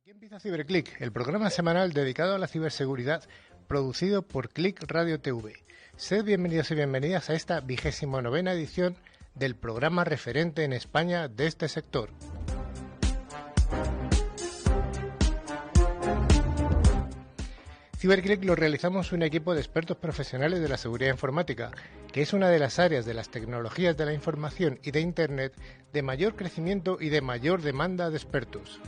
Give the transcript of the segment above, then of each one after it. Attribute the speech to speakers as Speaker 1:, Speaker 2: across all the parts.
Speaker 1: Aquí empieza Ciberclick, el programa semanal dedicado a la ciberseguridad, producido por Click Radio TV. Sed bienvenidos y bienvenidas a esta 29ª edición del programa referente en España de este sector. Ciberclick lo realizamos un equipo de expertos profesionales de la seguridad informática, que es una de las áreas de las tecnologías de la información y de Internet de mayor crecimiento y de mayor demanda de expertos.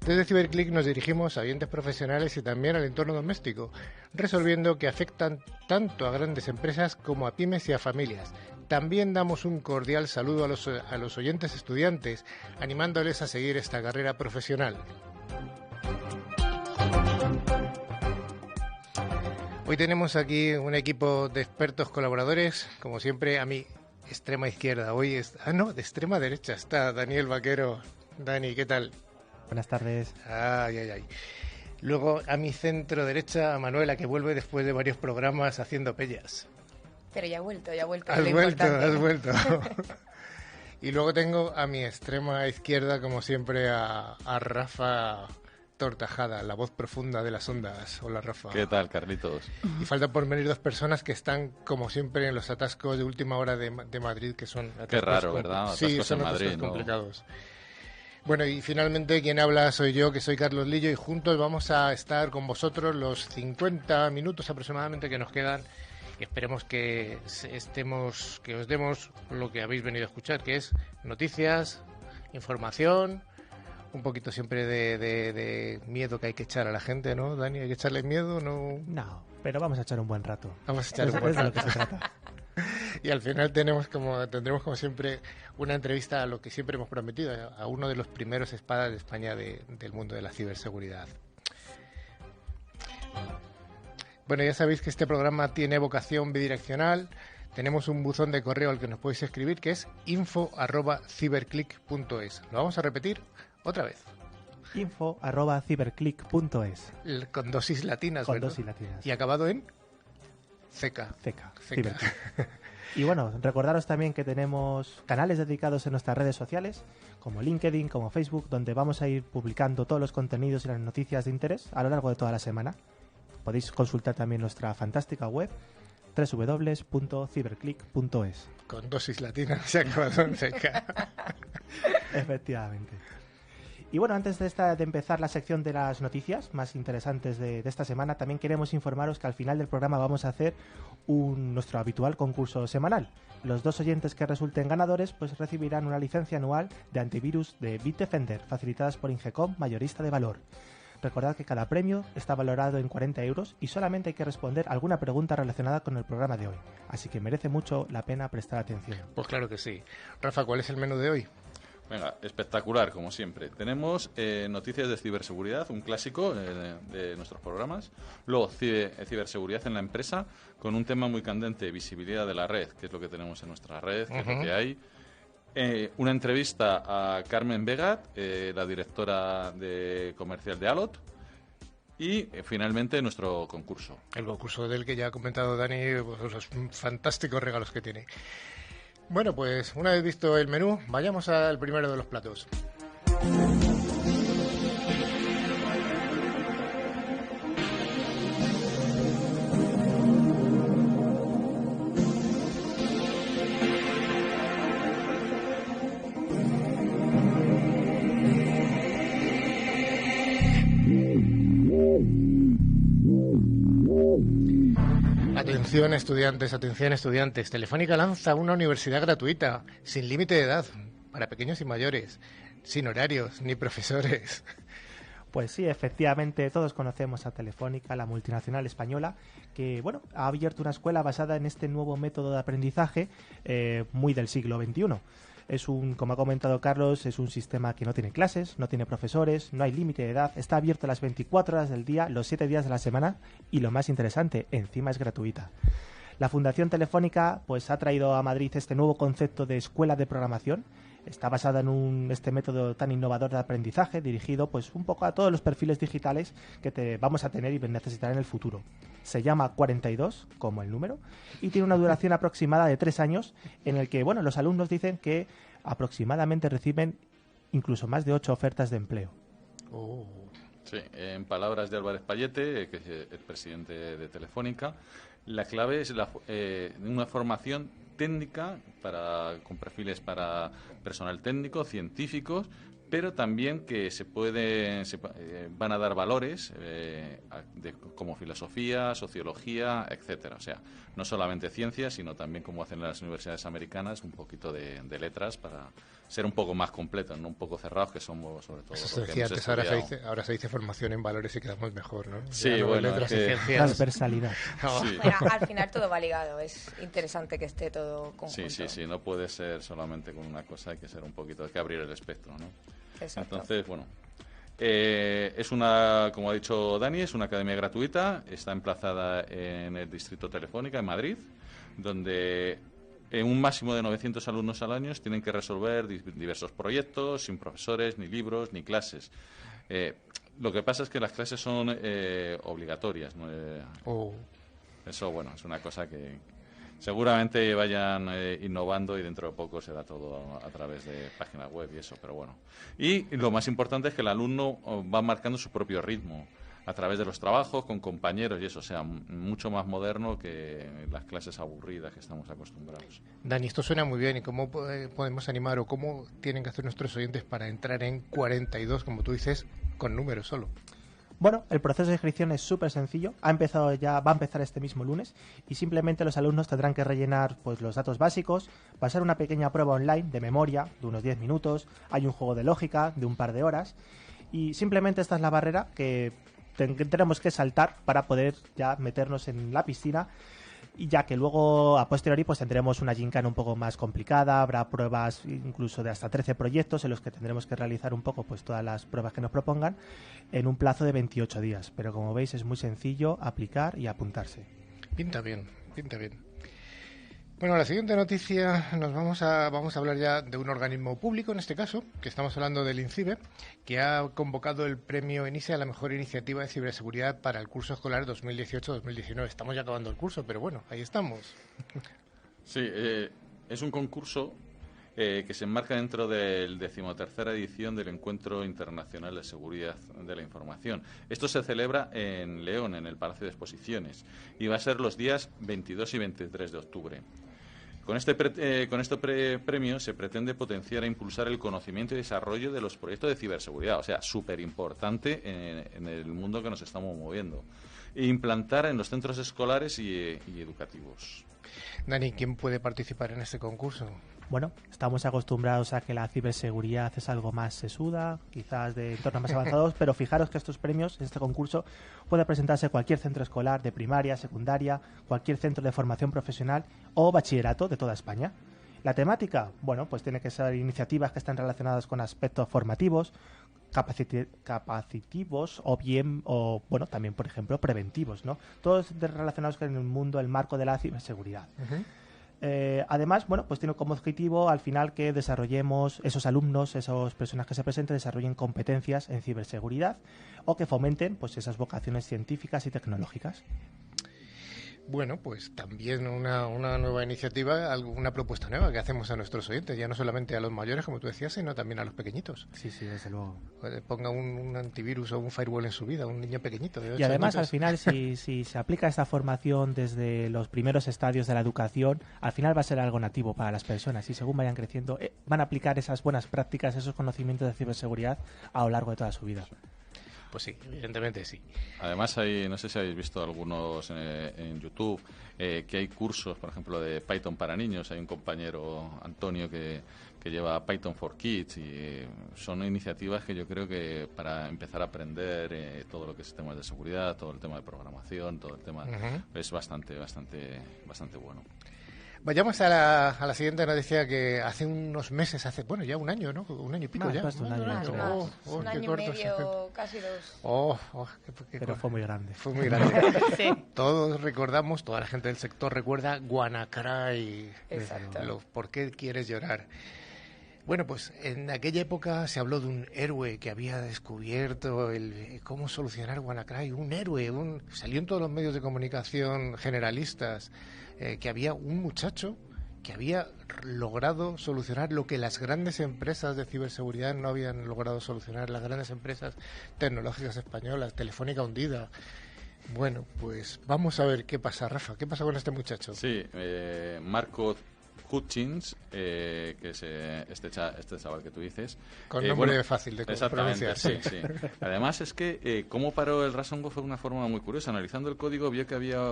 Speaker 1: Desde Ciberclick nos dirigimos a oyentes profesionales y también al entorno doméstico, resolviendo que afectan tanto a grandes empresas como a pymes y a familias. También damos un cordial saludo a los oyentes estudiantes, animándoles a seguir esta carrera profesional. Hoy tenemos aquí un equipo de expertos colaboradores, como siempre a mi extrema izquierda. Hoy de extrema derecha está Daniel Vaquero. Dani, ¿qué tal?
Speaker 2: Buenas tardes.
Speaker 1: Ay. Luego a mi centro derecha, a Manuela, que vuelve después de varios programas haciendo pellas.
Speaker 3: Pero ya ha vuelto.
Speaker 1: Has vuelto. Y luego tengo a mi extrema izquierda, como siempre, a Rafa Tortajada, la voz profunda de las ondas. Hola, Rafa.
Speaker 4: ¿Qué tal, Carlitos?
Speaker 1: Y falta por venir dos personas que están, como siempre, en los atascos de última hora de Madrid, que son atascos.
Speaker 4: Qué raro, ¿verdad? Atascos
Speaker 1: sí, son
Speaker 4: en Madrid,
Speaker 1: atascos complicados. Bueno, y finalmente quien habla soy yo, que soy Carlos Lillo, y juntos vamos a estar con vosotros los 50 minutos aproximadamente que nos quedan. Y esperemos que os demos lo que habéis venido a escuchar, que es noticias, información, un poquito siempre de miedo que hay que echar a la gente, ¿no, Dani? ¿Hay que echarle miedo?
Speaker 2: No, pero vamos a echar un buen rato.
Speaker 1: Vamos a echar un buen rato.
Speaker 2: Es de lo que se trata.
Speaker 1: Y al final tendremos como siempre una entrevista a lo que siempre hemos prometido, a uno de los primeros espadas de España del mundo de la ciberseguridad. Bueno, ya sabéis que este programa tiene vocación bidireccional. Tenemos un buzón de correo al que nos podéis escribir, que es info@ciberclick.es. Lo vamos a repetir otra vez.
Speaker 2: info@ciberclick.es.
Speaker 1: Con dosis latinas,
Speaker 2: Con
Speaker 1: ¿verdad?
Speaker 2: dosis latinas.
Speaker 1: Y acabado en CK.
Speaker 2: Ciberclick. Y bueno, recordaros también que tenemos canales dedicados en nuestras redes sociales, como LinkedIn, como Facebook, donde vamos a ir publicando todos los contenidos y las noticias de interés a lo largo de toda la semana. Podéis consultar también nuestra fantástica web, www.ciberclick.es.
Speaker 1: Con dosis latinas y acabado en CK.
Speaker 2: Efectivamente. Y bueno, antes de empezar la sección de las noticias más interesantes de esta semana, también queremos informaros que al final del programa vamos a hacer nuestro habitual concurso semanal. Los dos oyentes que resulten ganadores pues recibirán una licencia anual de antivirus de Bitdefender, facilitadas por Ingecom, mayorista de valor. Recordad que cada premio está valorado en 40 euros y solamente hay que responder alguna pregunta relacionada con el programa de hoy. Así que merece mucho la pena prestar atención.
Speaker 1: Pues claro que sí. Rafa, ¿cuál es el menú de hoy?
Speaker 4: Venga, espectacular, como siempre. Tenemos noticias de ciberseguridad, un clásico de nuestros programas. Luego, ciberseguridad en la empresa, con un tema muy candente, visibilidad de la red, que es lo que tenemos en nuestra red, que es lo que hay. Una entrevista a Carmen Vegat, la directora de comercial de Alot. Y finalmente nuestro concurso.
Speaker 1: El concurso del que ya ha comentado Dani, pues, los fantásticos regalos que tiene. Bueno, pues una vez visto el menú, vayamos al primero de los platos. Atención estudiantes. Telefónica lanza una universidad gratuita, sin límite de edad, para pequeños y mayores, sin horarios ni profesores.
Speaker 2: Pues sí, efectivamente, todos conocemos a Telefónica, la multinacional española, que bueno, ha abierto una escuela basada en este nuevo método de aprendizaje muy del siglo XXI. Como ha comentado Carlos, es un sistema que no tiene clases, no tiene profesores, no hay límite de edad, está abierto las 24 horas del día, los 7 días de la semana y lo más interesante, encima es gratuita. La Fundación Telefónica pues ha traído a Madrid este nuevo concepto de escuela de programación. Está basada en este método tan innovador de aprendizaje dirigido pues un poco a todos los perfiles digitales que vamos a tener y necesitar en el futuro. Se llama 42, como el número, y tiene una duración aproximada de 3 años en el que bueno, los alumnos dicen que aproximadamente reciben incluso más de 8 ofertas de empleo.
Speaker 1: Oh.
Speaker 4: Sí, en palabras de Álvarez Pallete, que es el presidente de Telefónica, la clave es una formación técnica con perfiles para personal técnico, científicos, pero también que van a dar valores como filosofía, sociología, etcétera. O sea, no solamente ciencias, sino también, como hacen las universidades americanas, un poquito de letras para ser un poco más completos, no un poco cerrados, que somos sobre todo.
Speaker 1: Eso se decía antes, ahora se dice formación en valores y quedamos mejor, ¿no?
Speaker 4: Sí, no, bueno,
Speaker 1: letras y ciencias.
Speaker 2: Transversalidad.
Speaker 4: Sí.
Speaker 3: Bueno, al final todo va ligado, es interesante que esté todo conjunto.
Speaker 4: Sí, no puede ser solamente con una cosa, hay que ser un poquito, hay que abrir el espectro, ¿no?
Speaker 3: Exacto.
Speaker 4: Entonces, bueno, es una, como ha dicho Dani, es una academia gratuita, está emplazada en el Distrito Telefónica, en Madrid, donde en un máximo de 900 alumnos al año tienen que resolver diversos proyectos, sin profesores, ni libros, ni clases. Lo que pasa es que las clases son obligatorias, ¿no? Eso, bueno, es una cosa que seguramente vayan innovando y dentro de poco será todo a través de páginas web y eso, pero bueno. Y lo más importante es que el alumno va marcando su propio ritmo a través de los trabajos, con compañeros y eso, o sea, mucho más moderno que las clases aburridas que estamos acostumbrados.
Speaker 1: Dani, esto suena muy bien. ¿Y cómo podemos animar o cómo tienen que hacer nuestros oyentes para entrar en 42, como tú dices, con números solo?
Speaker 2: Bueno, el proceso de inscripción es súper sencillo. Va a empezar este mismo lunes y simplemente los alumnos tendrán que rellenar pues los datos básicos, pasar una pequeña prueba online de memoria de unos 10 minutos, hay un juego de lógica de un par de horas y simplemente esta es la barrera que tenemos que saltar para poder ya meternos en la piscina. Y ya que luego a posteriori pues tendremos una gincana un poco más complicada, habrá pruebas incluso de hasta 13 proyectos en los que tendremos que realizar un poco pues todas las pruebas que nos propongan en un plazo de 28 días. Pero como veis es muy sencillo aplicar y apuntarse.
Speaker 1: Pinta bien, pinta bien. Bueno, la siguiente noticia vamos a hablar ya de un organismo público, en este caso, que estamos hablando del INCIBE, que ha convocado el premio ENISE a la mejor iniciativa de ciberseguridad para el curso escolar 2018-2019. Estamos ya acabando el curso, pero bueno, ahí estamos.
Speaker 4: Sí, es un concurso que se enmarca dentro del 13ª edición del Encuentro Internacional de Seguridad de la Información. Esto se celebra en León, en el Palacio de Exposiciones, y va a ser los días 22 y 23 de octubre. Con este premio se pretende potenciar e impulsar el conocimiento y desarrollo de los proyectos de ciberseguridad, o sea, súper importante en el mundo que nos estamos moviendo, e implantar en los centros escolares y educativos.
Speaker 1: Dani, ¿quién puede participar en este concurso?
Speaker 2: Bueno, estamos acostumbrados a que la ciberseguridad es algo más sesuda, quizás de entornos más avanzados, pero fijaros que estos premios, este concurso, puede presentarse cualquier centro escolar de primaria, secundaria, cualquier centro de formación profesional o bachillerato de toda España. La temática, bueno, pues tiene que ser iniciativas que estén relacionadas con aspectos formativos, capacitivos o bueno, también, por ejemplo, preventivos, ¿no? Todos relacionados con el mundo, el marco de la ciberseguridad. Uh-huh. Además, bueno, pues tiene como objetivo al final que desarrollemos esos alumnos, esas personas que se presenten, desarrollen competencias en ciberseguridad o que fomenten pues esas vocaciones científicas y tecnológicas.
Speaker 1: Bueno, pues también una nueva iniciativa, una propuesta nueva que hacemos a nuestros oyentes, ya no solamente a los mayores, como tú decías, sino también a los pequeñitos.
Speaker 2: Sí, desde luego.
Speaker 1: Ponga un antivirus o un firewall en su vida, un niño pequeñito de 8
Speaker 2: Y además,
Speaker 1: añitos.
Speaker 2: al final, si se aplica esta formación desde los primeros estadios de la educación, al final va a ser algo nativo para las personas y según vayan creciendo, van a aplicar esas buenas prácticas, esos conocimientos de ciberseguridad a lo largo de toda su vida.
Speaker 1: Pues sí, evidentemente sí.
Speaker 4: Además, no sé si habéis visto algunos en YouTube, que hay cursos, por ejemplo, de Python para niños. Hay un compañero, Antonio, que lleva Python for Kids y son iniciativas que yo creo que para empezar a aprender todo lo que es temas de seguridad, todo el tema de programación, todo el tema es bastante bueno.
Speaker 1: Vayamos a la siguiente noticia que hace unos meses, bueno, ya un año, ¿no? Un año y pico ya.
Speaker 2: Un año
Speaker 3: y medio, casi 2.
Speaker 2: Pero fue muy grande.
Speaker 1: Fue muy grande.
Speaker 3: Sí.
Speaker 1: Todos recordamos, toda la gente del sector recuerda WannaCry.
Speaker 3: Exacto.
Speaker 1: ¿Por qué quieres llorar? Bueno, pues en aquella época se habló de un héroe que había descubierto cómo solucionar WannaCry. Un héroe, salió en todos los medios de comunicación generalistas que había un muchacho que había logrado solucionar lo que las grandes empresas de ciberseguridad no habían logrado solucionar, las grandes empresas tecnológicas españolas, Telefónica hundida. Bueno, pues vamos a ver qué pasa, Rafa. ¿Qué pasa con este muchacho?
Speaker 4: Sí, Marco Hutchins, que es este chaval que tú dices.
Speaker 1: Con nombre fácil de pronunciar.
Speaker 4: Exactamente, sí. Además es que cómo paró el ransomware fue de una forma muy curiosa. Analizando el código vio que había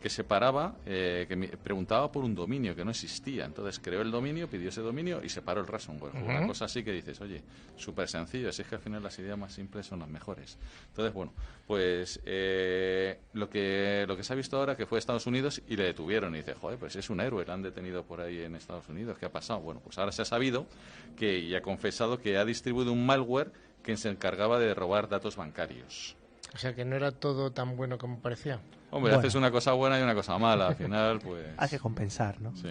Speaker 4: que separaba, que preguntaba por un dominio que no existía. Entonces creó el dominio, pidió ese dominio y separó el ransomware. Una cosa así que dices, oye, súper sencillo, así es que al final las ideas más simples son las mejores. Entonces, bueno, pues lo que se ha visto ahora que fue a Estados Unidos y le detuvieron y dice, joder, pues es un héroe, lo han detenido por ahí en Estados Unidos, ¿qué ha pasado? Bueno, pues ahora se ha sabido y ha confesado que ha distribuido un malware que se encargaba de robar datos bancarios.
Speaker 1: O sea que no era todo tan bueno como parecía.
Speaker 4: Hombre, haces una cosa buena y una cosa mala, al final pues...
Speaker 2: Hay que compensar, ¿no?
Speaker 4: Sí.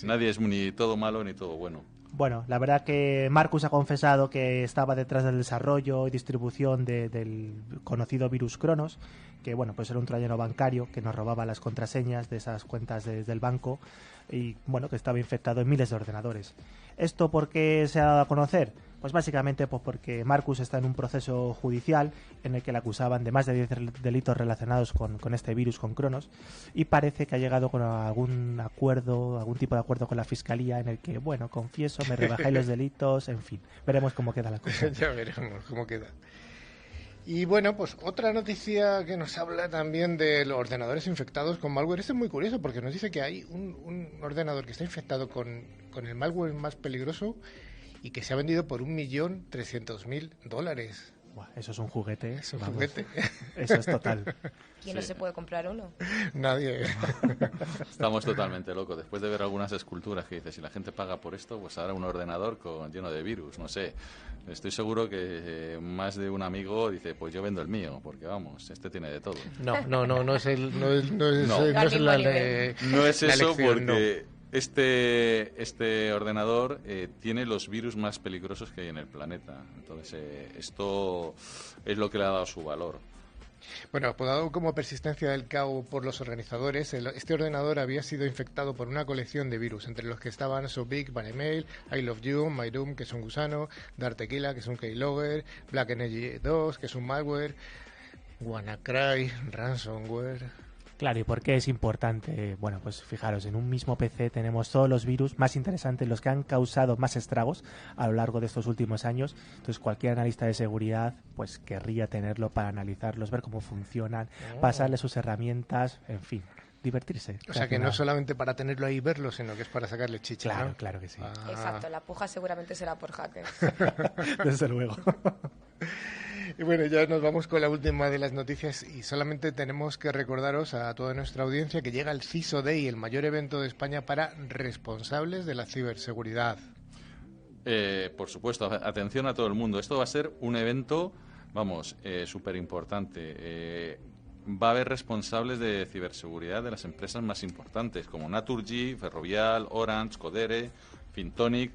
Speaker 4: Nadie es ni todo malo ni todo bueno.
Speaker 2: Bueno, la verdad que Marcus ha confesado que estaba detrás del desarrollo y distribución del conocido virus Cronos, que bueno, pues era un troyano bancario que nos robaba las contraseñas de esas cuentas del banco y bueno, que estaba infectado en miles de ordenadores. ¿Esto por qué se ha dado a conocer? Pues básicamente pues porque Marcus está en un proceso judicial en el que le acusaban de más de 10 delitos relacionados con este virus, con Cronos, y parece que ha llegado con algún tipo de acuerdo con la Fiscalía en el que, bueno, confieso, me rebajáis los delitos, en fin, veremos cómo queda la cosa.
Speaker 1: Ya veremos cómo queda. Y bueno, pues otra noticia que nos habla también de los ordenadores infectados con malware. Esto es muy curioso porque nos dice que hay un ordenador que está infectado con el malware más peligroso y que se ha vendido por $1.300.000.
Speaker 2: Buah, eso es un juguete.
Speaker 1: Es un juguete.
Speaker 2: Eso es total.
Speaker 3: ¿Quién no se puede comprar uno?
Speaker 1: Nadie.
Speaker 4: Estamos totalmente locos. Después de ver algunas esculturas que dices, si la gente paga por esto, pues ahora un ordenador lleno de virus, no sé. Estoy seguro que más de un amigo dice, pues yo vendo el mío, porque vamos, este tiene de todo.
Speaker 1: No es
Speaker 4: eso porque... Este ordenador tiene los virus más peligrosos que hay en el planeta. Entonces, esto es lo que le ha dado su valor.
Speaker 1: Bueno, apodado como persistencia del caos por los organizadores, este ordenador había sido infectado por una colección de virus, entre los que estaban So Big, Banemail, I Love You, My Doom, que es un gusano, Dark Tequila, que es un keylogger, Black Energy 2, que es un malware, WannaCry, ransomware...
Speaker 2: Claro, ¿y por qué es importante? Bueno, pues fijaros, en un mismo PC tenemos todos los virus más interesantes, los que han causado más estragos a lo largo de estos últimos años. Entonces, cualquier analista de seguridad pues querría tenerlo para analizarlos, ver cómo funcionan, pasarle sus herramientas, en fin, divertirse.
Speaker 1: O sea, que no solamente para tenerlo ahí y verlo, sino que es para sacarle chicha,
Speaker 2: Claro,
Speaker 1: ¿no?
Speaker 2: claro que sí.
Speaker 3: Exacto, la puja seguramente será por hackers.
Speaker 2: Desde luego.
Speaker 1: Y bueno, ya nos vamos con la última de las noticias y solamente tenemos que recordaros a toda nuestra audiencia que llega el CISO Day, el mayor evento de España para responsables de la ciberseguridad.
Speaker 4: Por supuesto, atención a todo el mundo. Esto va a ser un evento, vamos, súper importante. Va a haber responsables de ciberseguridad de las empresas más importantes, como Naturgy, Ferrovial, Orange, Codere, Fintonic.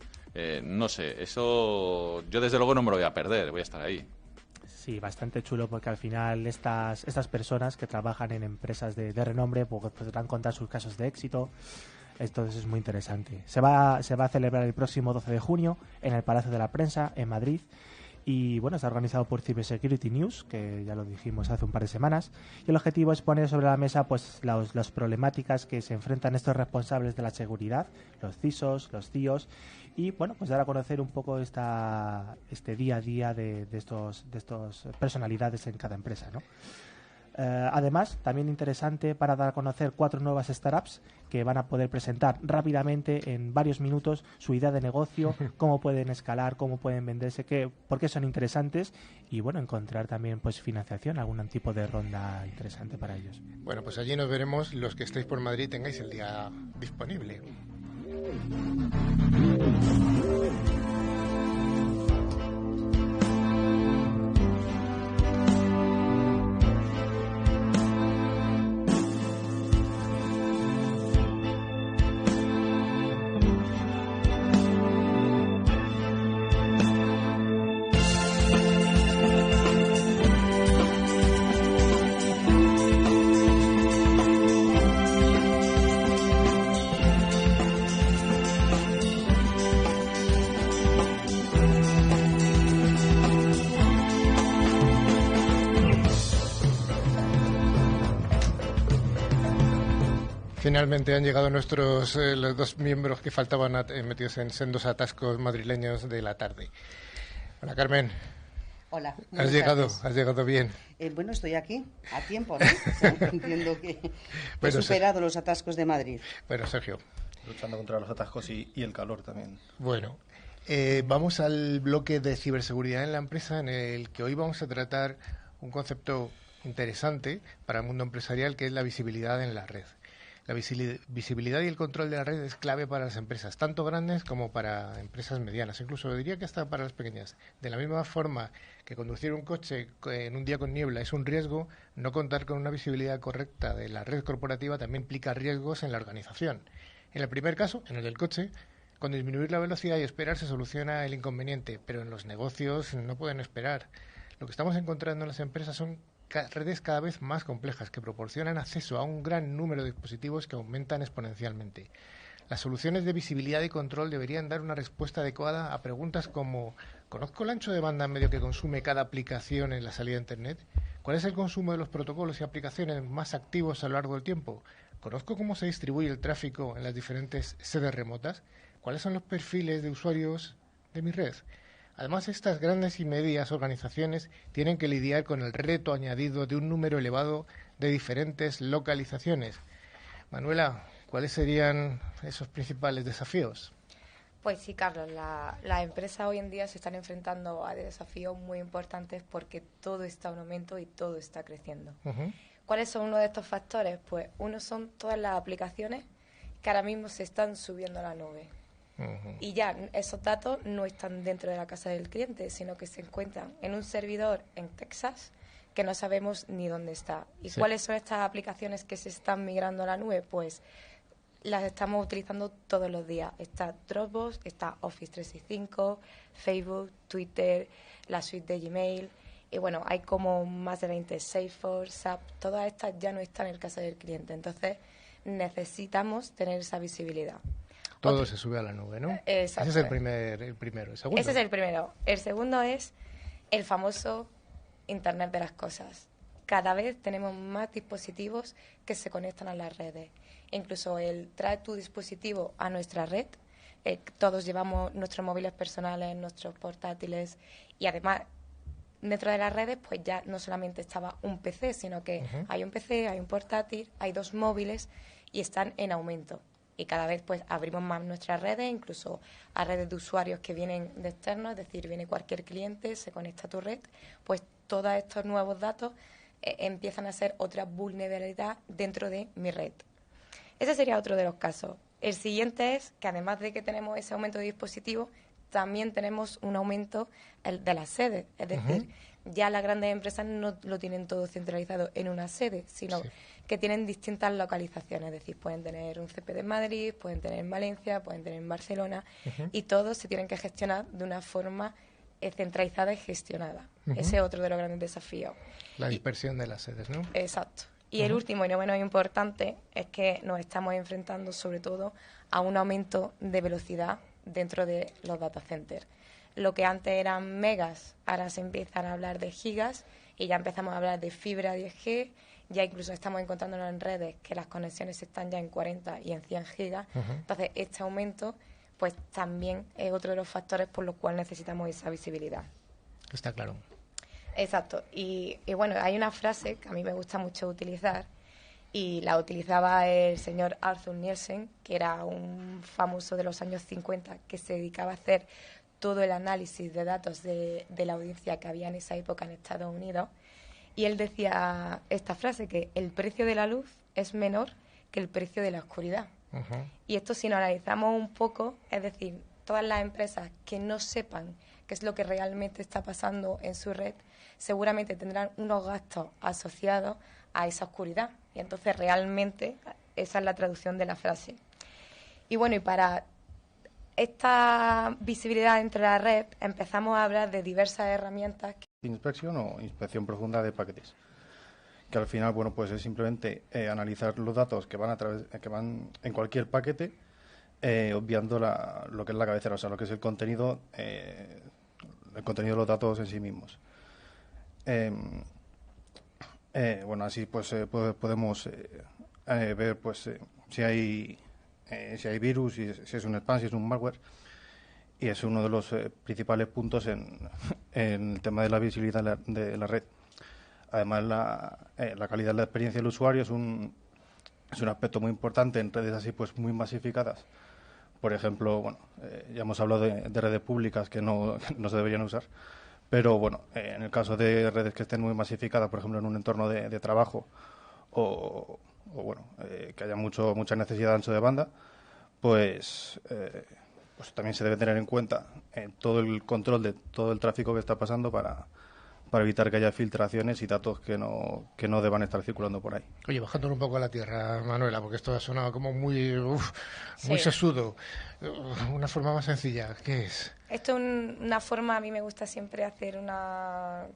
Speaker 4: No sé, eso yo desde luego no me lo voy a perder, voy a estar ahí.
Speaker 2: Sí, bastante chulo porque al final estas personas que trabajan en empresas de renombre pues podrán contar sus casos de éxito. Entonces es muy interesante. Se va a celebrar el próximo 12 de junio en el Palacio de la Prensa en Madrid. Y bueno, está organizado por Cybersecurity News, que ya lo dijimos hace un par de semanas, y el objetivo es poner sobre la mesa pues las problemáticas que se enfrentan estos responsables de la seguridad, los CISOs, los CIOs, y bueno, pues dar a conocer un poco este día a día de estos personalidades en cada empresa, ¿no? Además, también interesante para dar a conocer 4 nuevas startups que van a poder presentar rápidamente en varios minutos su idea de negocio, cómo pueden escalar, cómo pueden venderse, por qué son interesantes y bueno, encontrar también pues financiación, algún tipo de ronda interesante para ellos.
Speaker 1: Bueno, pues allí nos veremos los que estéis por Madrid tengáis el día disponible. Finalmente han llegado nuestros los dos miembros que faltaban metidos en sendos atascos madrileños de la tarde. Hola, Carmen.
Speaker 5: Hola.
Speaker 1: Has llegado bien.
Speaker 5: Bueno, estoy aquí a tiempo, ¿no? O sea, entiendo que he superado los atascos de Madrid.
Speaker 1: Bueno, Sergio.
Speaker 6: Luchando contra los atascos y el calor también.
Speaker 1: Bueno, vamos al bloque de ciberseguridad en la empresa, en el que hoy vamos a tratar un concepto interesante para el mundo empresarial, que es la visibilidad en la red. La visibilidad y el control de la red es clave para las empresas, tanto grandes como para empresas medianas, incluso diría que hasta para las pequeñas. De la misma forma que conducir un coche en un día con niebla es un riesgo, no contar con una visibilidad correcta de la red corporativa también implica riesgos en la organización. En el primer caso, en el del coche, con disminuir la velocidad y esperar se soluciona el inconveniente, pero en los negocios no pueden esperar. Lo que estamos encontrando en las empresas son redes cada vez más complejas que proporcionan acceso a un gran número de dispositivos que aumentan exponencialmente. Las soluciones de visibilidad y control deberían dar una respuesta adecuada a preguntas como: ¿conozco el ancho de banda medio que consume cada aplicación en la salida de Internet? ¿Cuál es el consumo de los protocolos y aplicaciones más activos a lo largo del tiempo? ¿Conozco cómo se distribuye el tráfico en las diferentes sedes remotas? ¿Cuáles son los perfiles de usuarios de mi red? Además, estas grandes y medias organizaciones tienen que lidiar con el reto añadido de un número elevado de diferentes localizaciones. Manuela, ¿cuáles serían esos principales desafíos?
Speaker 3: Pues sí, Carlos, las empresas hoy en día se están enfrentando a desafíos muy importantes porque todo está en aumento y todo está creciendo. ¿Cuáles son uno de estos factores? Pues uno son todas las aplicaciones que ahora mismo se están subiendo a la nube. Y ya esos datos no están dentro de la casa del cliente, sino que se encuentran en un servidor en Texas que no sabemos ni dónde está. ¿Y cuáles son estas aplicaciones que se están migrando a la nube? Pues las estamos utilizando todos los días. Está Dropbox, está Office 365, Facebook, Twitter, la suite de Gmail. Y bueno, hay como más de 20, Salesforce, SAP, todas estas ya no están en el caso del cliente. Entonces necesitamos tener esa visibilidad.
Speaker 1: Todo se sube a la nube, ¿no?
Speaker 3: Exacto.
Speaker 1: Ese es el primero. ¿El segundo?
Speaker 3: Ese es el primero. El segundo es el famoso Internet de las cosas. Cada vez tenemos más dispositivos que se conectan a las redes. Incluso el traer tu dispositivo a nuestra red. Todos llevamos nuestros móviles personales, nuestros portátiles, y además dentro de las redes pues ya no solamente estaba un PC, sino que hay un PC, hay un portátil, hay 2 móviles y están en aumento. Y cada vez pues abrimos más nuestras redes, incluso a redes de usuarios que vienen de externos, es decir, viene cualquier cliente, se conecta a tu red, pues todos estos nuevos datos empiezan a ser otra vulnerabilidad dentro de mi red. Ese sería otro de los casos. El siguiente es que además de que tenemos ese aumento de dispositivos, también tenemos un aumento de las sedes, es decir, ya las grandes empresas no lo tienen todo centralizado en una sede, sino que tienen distintas localizaciones, es decir, pueden tener un CPD en Madrid, pueden tener en Valencia, pueden tener en Barcelona, y todos se tienen que gestionar de una forma centralizada y gestionada. Ese es otro de los grandes desafíos.
Speaker 1: La dispersión de las sedes, ¿no?
Speaker 3: Exacto. Y el último y no menos importante es que nos estamos enfrentando sobre todo a un aumento de velocidad dentro de los data centers. Lo que antes eran megas, ahora se empiezan a hablar de gigas y ya empezamos a hablar de fibra 10G, ya incluso estamos encontrándonos en redes que las conexiones están ya en 40 y en 100 gigas. Entonces, este aumento pues también es otro de los factores por los cuales necesitamos esa visibilidad.
Speaker 1: Está claro.
Speaker 3: Exacto. Y bueno, hay una frase que a mí me gusta mucho utilizar y la utilizaba el señor Arthur Nielsen, que era un famoso de los años 50 que se dedicaba a hacer todo el análisis de datos de la audiencia que había en esa época en Estados Unidos. Y él decía esta frase, que el precio de la luz es menor que el precio de la oscuridad. Y esto, si lo analizamos un poco, es decir, todas las empresas que no sepan qué es lo que realmente está pasando en su red, seguramente tendrán unos gastos asociados a esa oscuridad. Y entonces realmente esa es la traducción de la frase. Y bueno, y para esta visibilidad entre la red empezamos a hablar de diversas herramientas.
Speaker 6: Inspección o inspección profunda de paquetes, que al final, bueno, pues es simplemente analizar los datos que van en cualquier paquete, obviando lo que es la cabecera, o sea, lo que es el contenido de los datos en sí mismos. Bueno, así pues podemos ver pues si hay virus, si es un spam, si es un malware. Y es uno de los principales puntos en el tema de la visibilidad de la red. Además, la calidad de la experiencia del usuario es un aspecto muy importante en redes así pues muy masificadas. Por ejemplo, bueno, ya hemos hablado de redes públicas que no se deberían usar, pero bueno, en el caso de redes que estén muy masificadas, por ejemplo, en un entorno de trabajo o bueno, que haya mucha necesidad de ancho de banda, pues también se debe tener en cuenta todo el control de todo el tráfico que está pasando para evitar que haya filtraciones y datos que no deban estar circulando por ahí.
Speaker 1: Oye, bajándolo un poco a la tierra, Manuela, porque esto ha sonado como muy sesudo. Una forma más sencilla, ¿qué es?
Speaker 3: Esto es una forma, a mí me gusta siempre hacer una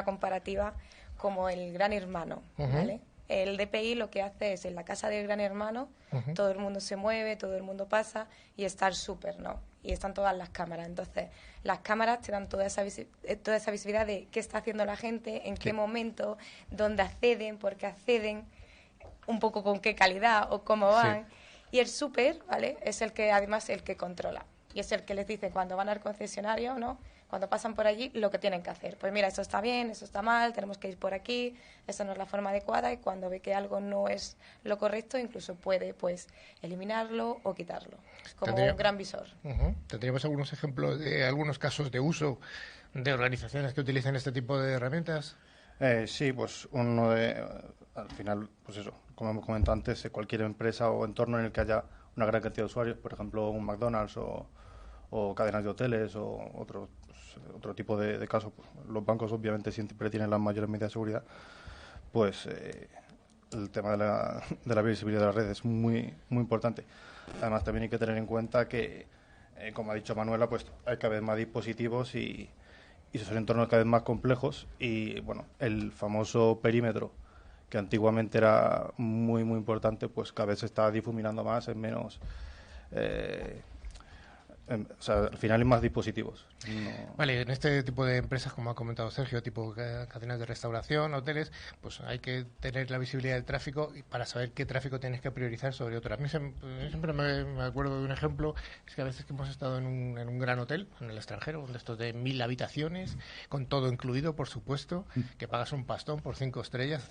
Speaker 3: comparativa como el Gran Hermano, ¿vale? El DPI lo que hace es, en la casa del Gran Hermano, todo el mundo se mueve, todo el mundo pasa y está el súper, ¿no? Y están todas las cámaras. Entonces, las cámaras te dan toda esa visibilidad de qué está haciendo la gente, en qué momento, dónde acceden, por qué acceden, un poco con qué calidad o cómo van. Sí. Y el súper, ¿vale? Es el que, además, el que controla. Y es el que les dice cuando van al concesionario, ¿no? Cuando pasan por allí, lo que tienen que hacer. Pues mira, eso está bien, eso está mal, tenemos que ir por aquí, esa no es la forma adecuada, y cuando ve que algo no es lo correcto, incluso puede pues eliminarlo o quitarlo, como un gran visor.
Speaker 1: ¿Tendríamos algunos ejemplos de algunos casos de uso de organizaciones que utilizan este tipo de herramientas?
Speaker 6: Sí, pues al final, pues eso, como hemos comentado antes, cualquier empresa o entorno en el que haya una gran cantidad de usuarios, por ejemplo, un McDonald's o cadenas de hoteles o otro tipo de casos. Los bancos obviamente siempre tienen las mayores medidas de seguridad, pues el tema de la visibilidad de la red es muy, muy importante. Además también hay que tener en cuenta que, como ha dicho Manuela, pues hay cada vez más dispositivos y son entornos cada vez más complejos y bueno, el famoso perímetro que antiguamente era muy, muy importante, pues cada vez se está difuminando más, en menos... o sea, al final hay más dispositivos.
Speaker 1: Vale, en este tipo de empresas, como ha comentado Sergio, tipo cadenas de restauración, hoteles, pues hay que tener la visibilidad del tráfico para saber qué tráfico tienes que priorizar sobre otro. A mí siempre me acuerdo de un ejemplo, es que a veces que hemos estado en un gran hotel, en el extranjero, de estos de 1000 habitaciones, con todo incluido, por supuesto, que pagas un pastón por 5 estrellas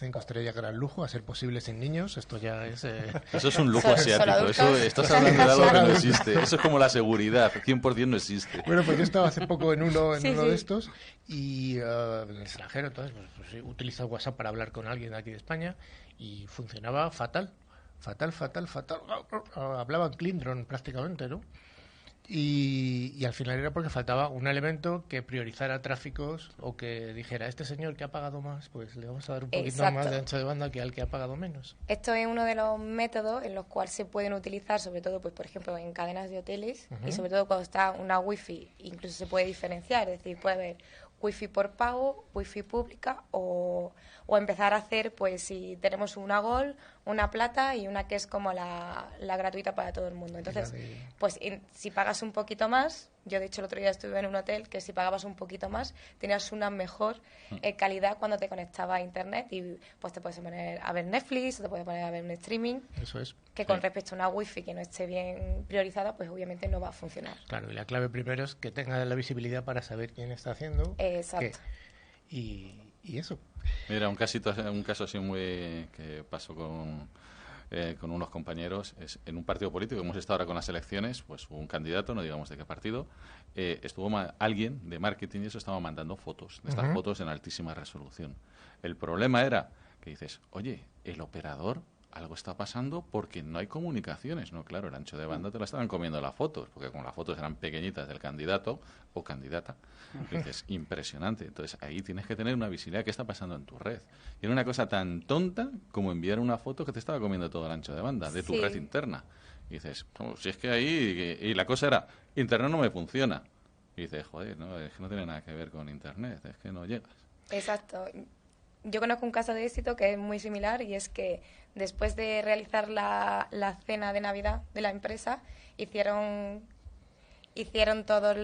Speaker 1: gran lujo, a ser posible sin niños, esto ya es...
Speaker 4: Eso es un lujo asiático, eso estás hablando de algo que no existe, eso es como la seguridad. 100% no existe.
Speaker 1: Bueno, pues yo estaba hace poco en uno de estos y en el extranjero, entonces pues, utiliza WhatsApp para hablar con alguien de aquí de España y funcionaba fatal. Hablaban Clindron prácticamente, ¿no? Y al final era porque faltaba un elemento que priorizara tráficos o que dijera, este señor que ha pagado más, pues le vamos a dar un poquito más de ancho de banda que al que ha pagado menos.
Speaker 3: Esto es uno de los métodos en los cuales se pueden utilizar, sobre todo, pues por ejemplo, en cadenas de hoteles y sobre todo cuando está una wifi, incluso se puede diferenciar, es decir, puede haber wifi por pago, wifi pública o empezar a hacer, pues si tenemos una Gold, una Plata y una que es como la gratuita para todo el mundo. Entonces, pues si pagas un poquito más, yo de hecho el otro día estuve en un hotel que si pagabas un poquito más tenías una mejor calidad cuando te conectabas a internet y pues te puedes poner a ver Netflix o te puedes poner a ver un streaming.
Speaker 1: Eso es.
Speaker 3: Que con respecto a una wifi que no esté bien priorizada, pues obviamente no va a funcionar.
Speaker 1: Claro, y la clave primero es que tenga la visibilidad para saber quién está haciendo.
Speaker 3: Exacto.
Speaker 1: Y eso.
Speaker 4: Mira, un caso así muy que pasó con unos compañeros, es en un partido político, hemos estado ahora con las elecciones, pues un candidato, no digamos de qué partido, alguien de marketing y eso estaba mandando fotos, de estas fotos en altísima resolución. El problema era que dices, oye, el operador algo está pasando porque no hay comunicaciones, ¿no? Claro, el ancho de banda te lo estaban comiendo las fotos, porque como las fotos eran pequeñitas del candidato o candidata, dices, impresionante. Entonces ahí tienes que tener una visibilidad de qué está pasando en tu red. Y era una cosa tan tonta como enviar una foto que te estaba comiendo todo el ancho de banda de tu red interna. Y dices, oh, si es que ahí... Y la cosa era, internet no me funciona. Y dices, joder, no, es que no tiene nada que ver con internet, es que no llegas.
Speaker 3: Exacto. Yo conozco un caso de éxito que es muy similar y es que después de realizar la cena de Navidad de la empresa, hicieron todas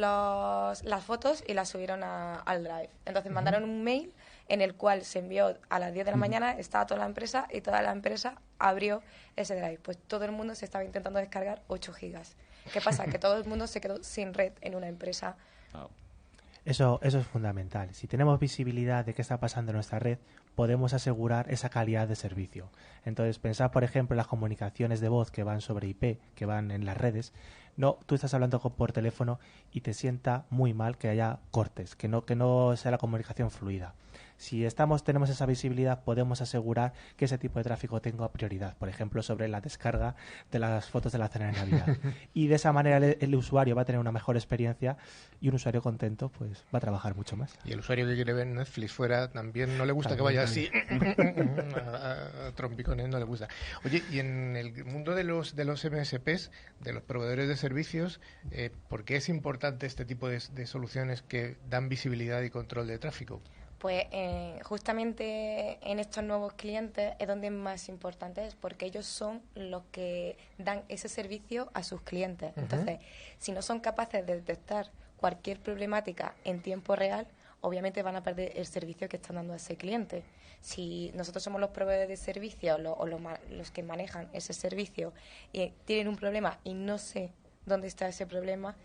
Speaker 3: las fotos y las subieron al Drive. Entonces mandaron un mail en el cual se envió a las 10 de la mañana, estaba toda la empresa y toda la empresa abrió ese drive. Pues todo el mundo se estaba intentando descargar 8 gigas. ¿Qué pasa? Que todo el mundo se quedó sin red en una empresa.
Speaker 2: Eso es fundamental. Si tenemos visibilidad de qué está pasando en nuestra red, podemos asegurar esa calidad de servicio. Entonces, pensad, por ejemplo, en las comunicaciones de voz que van sobre IP, que van en las redes. No, tú estás hablando por teléfono y te sienta muy mal que haya cortes, que no sea la comunicación fluida. Si tenemos esa visibilidad, podemos asegurar que ese tipo de tráfico tenga prioridad, por ejemplo, sobre la descarga de las fotos de la cena de Navidad. Y de esa manera el usuario va a tener una mejor experiencia y un usuario contento pues va a trabajar mucho más.
Speaker 1: Y el usuario que quiere ver Netflix fuera también no le gusta que vaya así a trompicones, no le gusta. Oye, y en el mundo de los MSPs, de los proveedores de servicios, ¿por qué es importante este tipo de soluciones que dan visibilidad y control de tráfico?
Speaker 3: Pues justamente en estos nuevos clientes es donde es más importante, es porque ellos son los que dan ese servicio a sus clientes. Entonces, si no son capaces de detectar cualquier problemática en tiempo real, obviamente van a perder el servicio que están dando a ese cliente. Si nosotros somos los proveedores de servicio o los que manejan ese servicio y tienen un problema y no sé dónde está ese problema,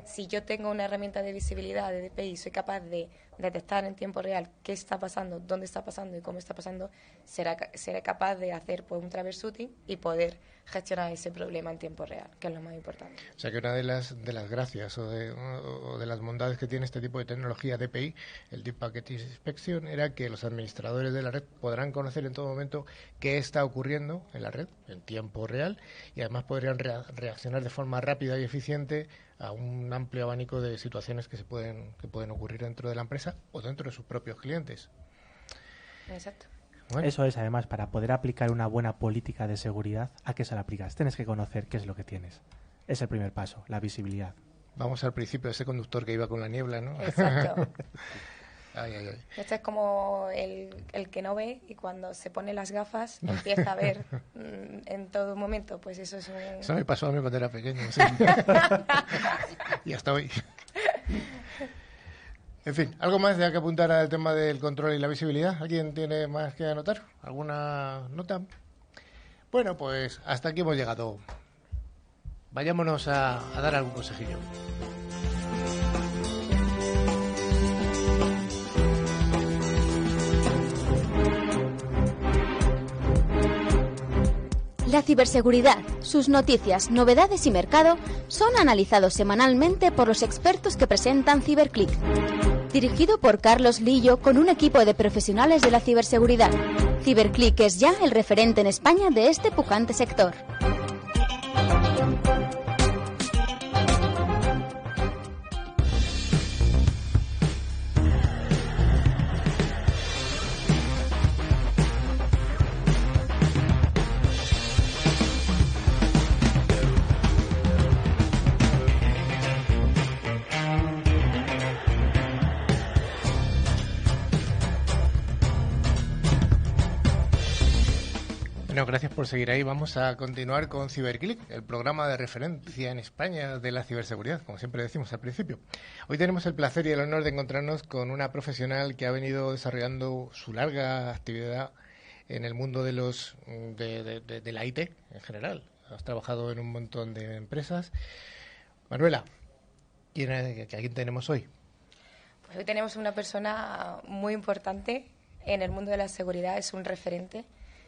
Speaker 3: si yo tengo una herramienta de visibilidad de DPI y soy capaz de detectar en tiempo real qué está pasando, dónde está pasando y cómo está pasando, seré capaz de hacer pues un troubleshooting y poder gestionar ese problema en tiempo real, que es lo más importante.
Speaker 1: O sea que una de las gracias o de las bondades que tiene este tipo de tecnología DPI, el Deep Packet Inspection, era que los administradores de la red podrán conocer en todo momento qué está ocurriendo en la red en tiempo real y además podrían reaccionar de forma rápida y eficiente a un amplio abanico de situaciones que pueden ocurrir dentro de la empresa o dentro de sus propios clientes.
Speaker 3: Exacto.
Speaker 2: Bueno. Eso es, además, para poder aplicar una buena política de seguridad, ¿a qué se la aplicas? Tienes que conocer qué es lo que tienes. Es el primer paso, la visibilidad.
Speaker 1: Vamos al principio de ese conductor que iba con la niebla, ¿no?
Speaker 3: Exacto.
Speaker 1: Ay, ay, ay.
Speaker 3: Este es como el que no ve y cuando se pone las gafas empieza a ver en todo momento. Pues eso es un...
Speaker 1: Eso me pasó a mí cuando era pequeño, sí. Y hasta hoy. En fin, ¿algo más de que apuntar al tema del control y la visibilidad? ¿Alguien tiene más que anotar? ¿Alguna nota? Bueno, pues hasta aquí hemos llegado. Vayámonos a dar algún consejillo.
Speaker 7: La ciberseguridad, sus noticias, novedades y mercado son analizados semanalmente por los expertos que presentan CiberClick. Dirigido por Carlos Lillo con un equipo de profesionales de la ciberseguridad. CiberClick es ya el referente en España de este pujante sector.
Speaker 1: Bueno, gracias por seguir ahí. Vamos a continuar con CiberClick, el programa de referencia en España de la ciberseguridad, como siempre decimos al principio. Hoy tenemos el placer y el honor de encontrarnos con una profesional que ha venido desarrollando su larga actividad en el mundo de la IT en general. Has trabajado en un montón de empresas. Manuela, ¿a quién tenemos hoy?
Speaker 3: Pues hoy tenemos una persona muy importante en el mundo de la seguridad, es un referente.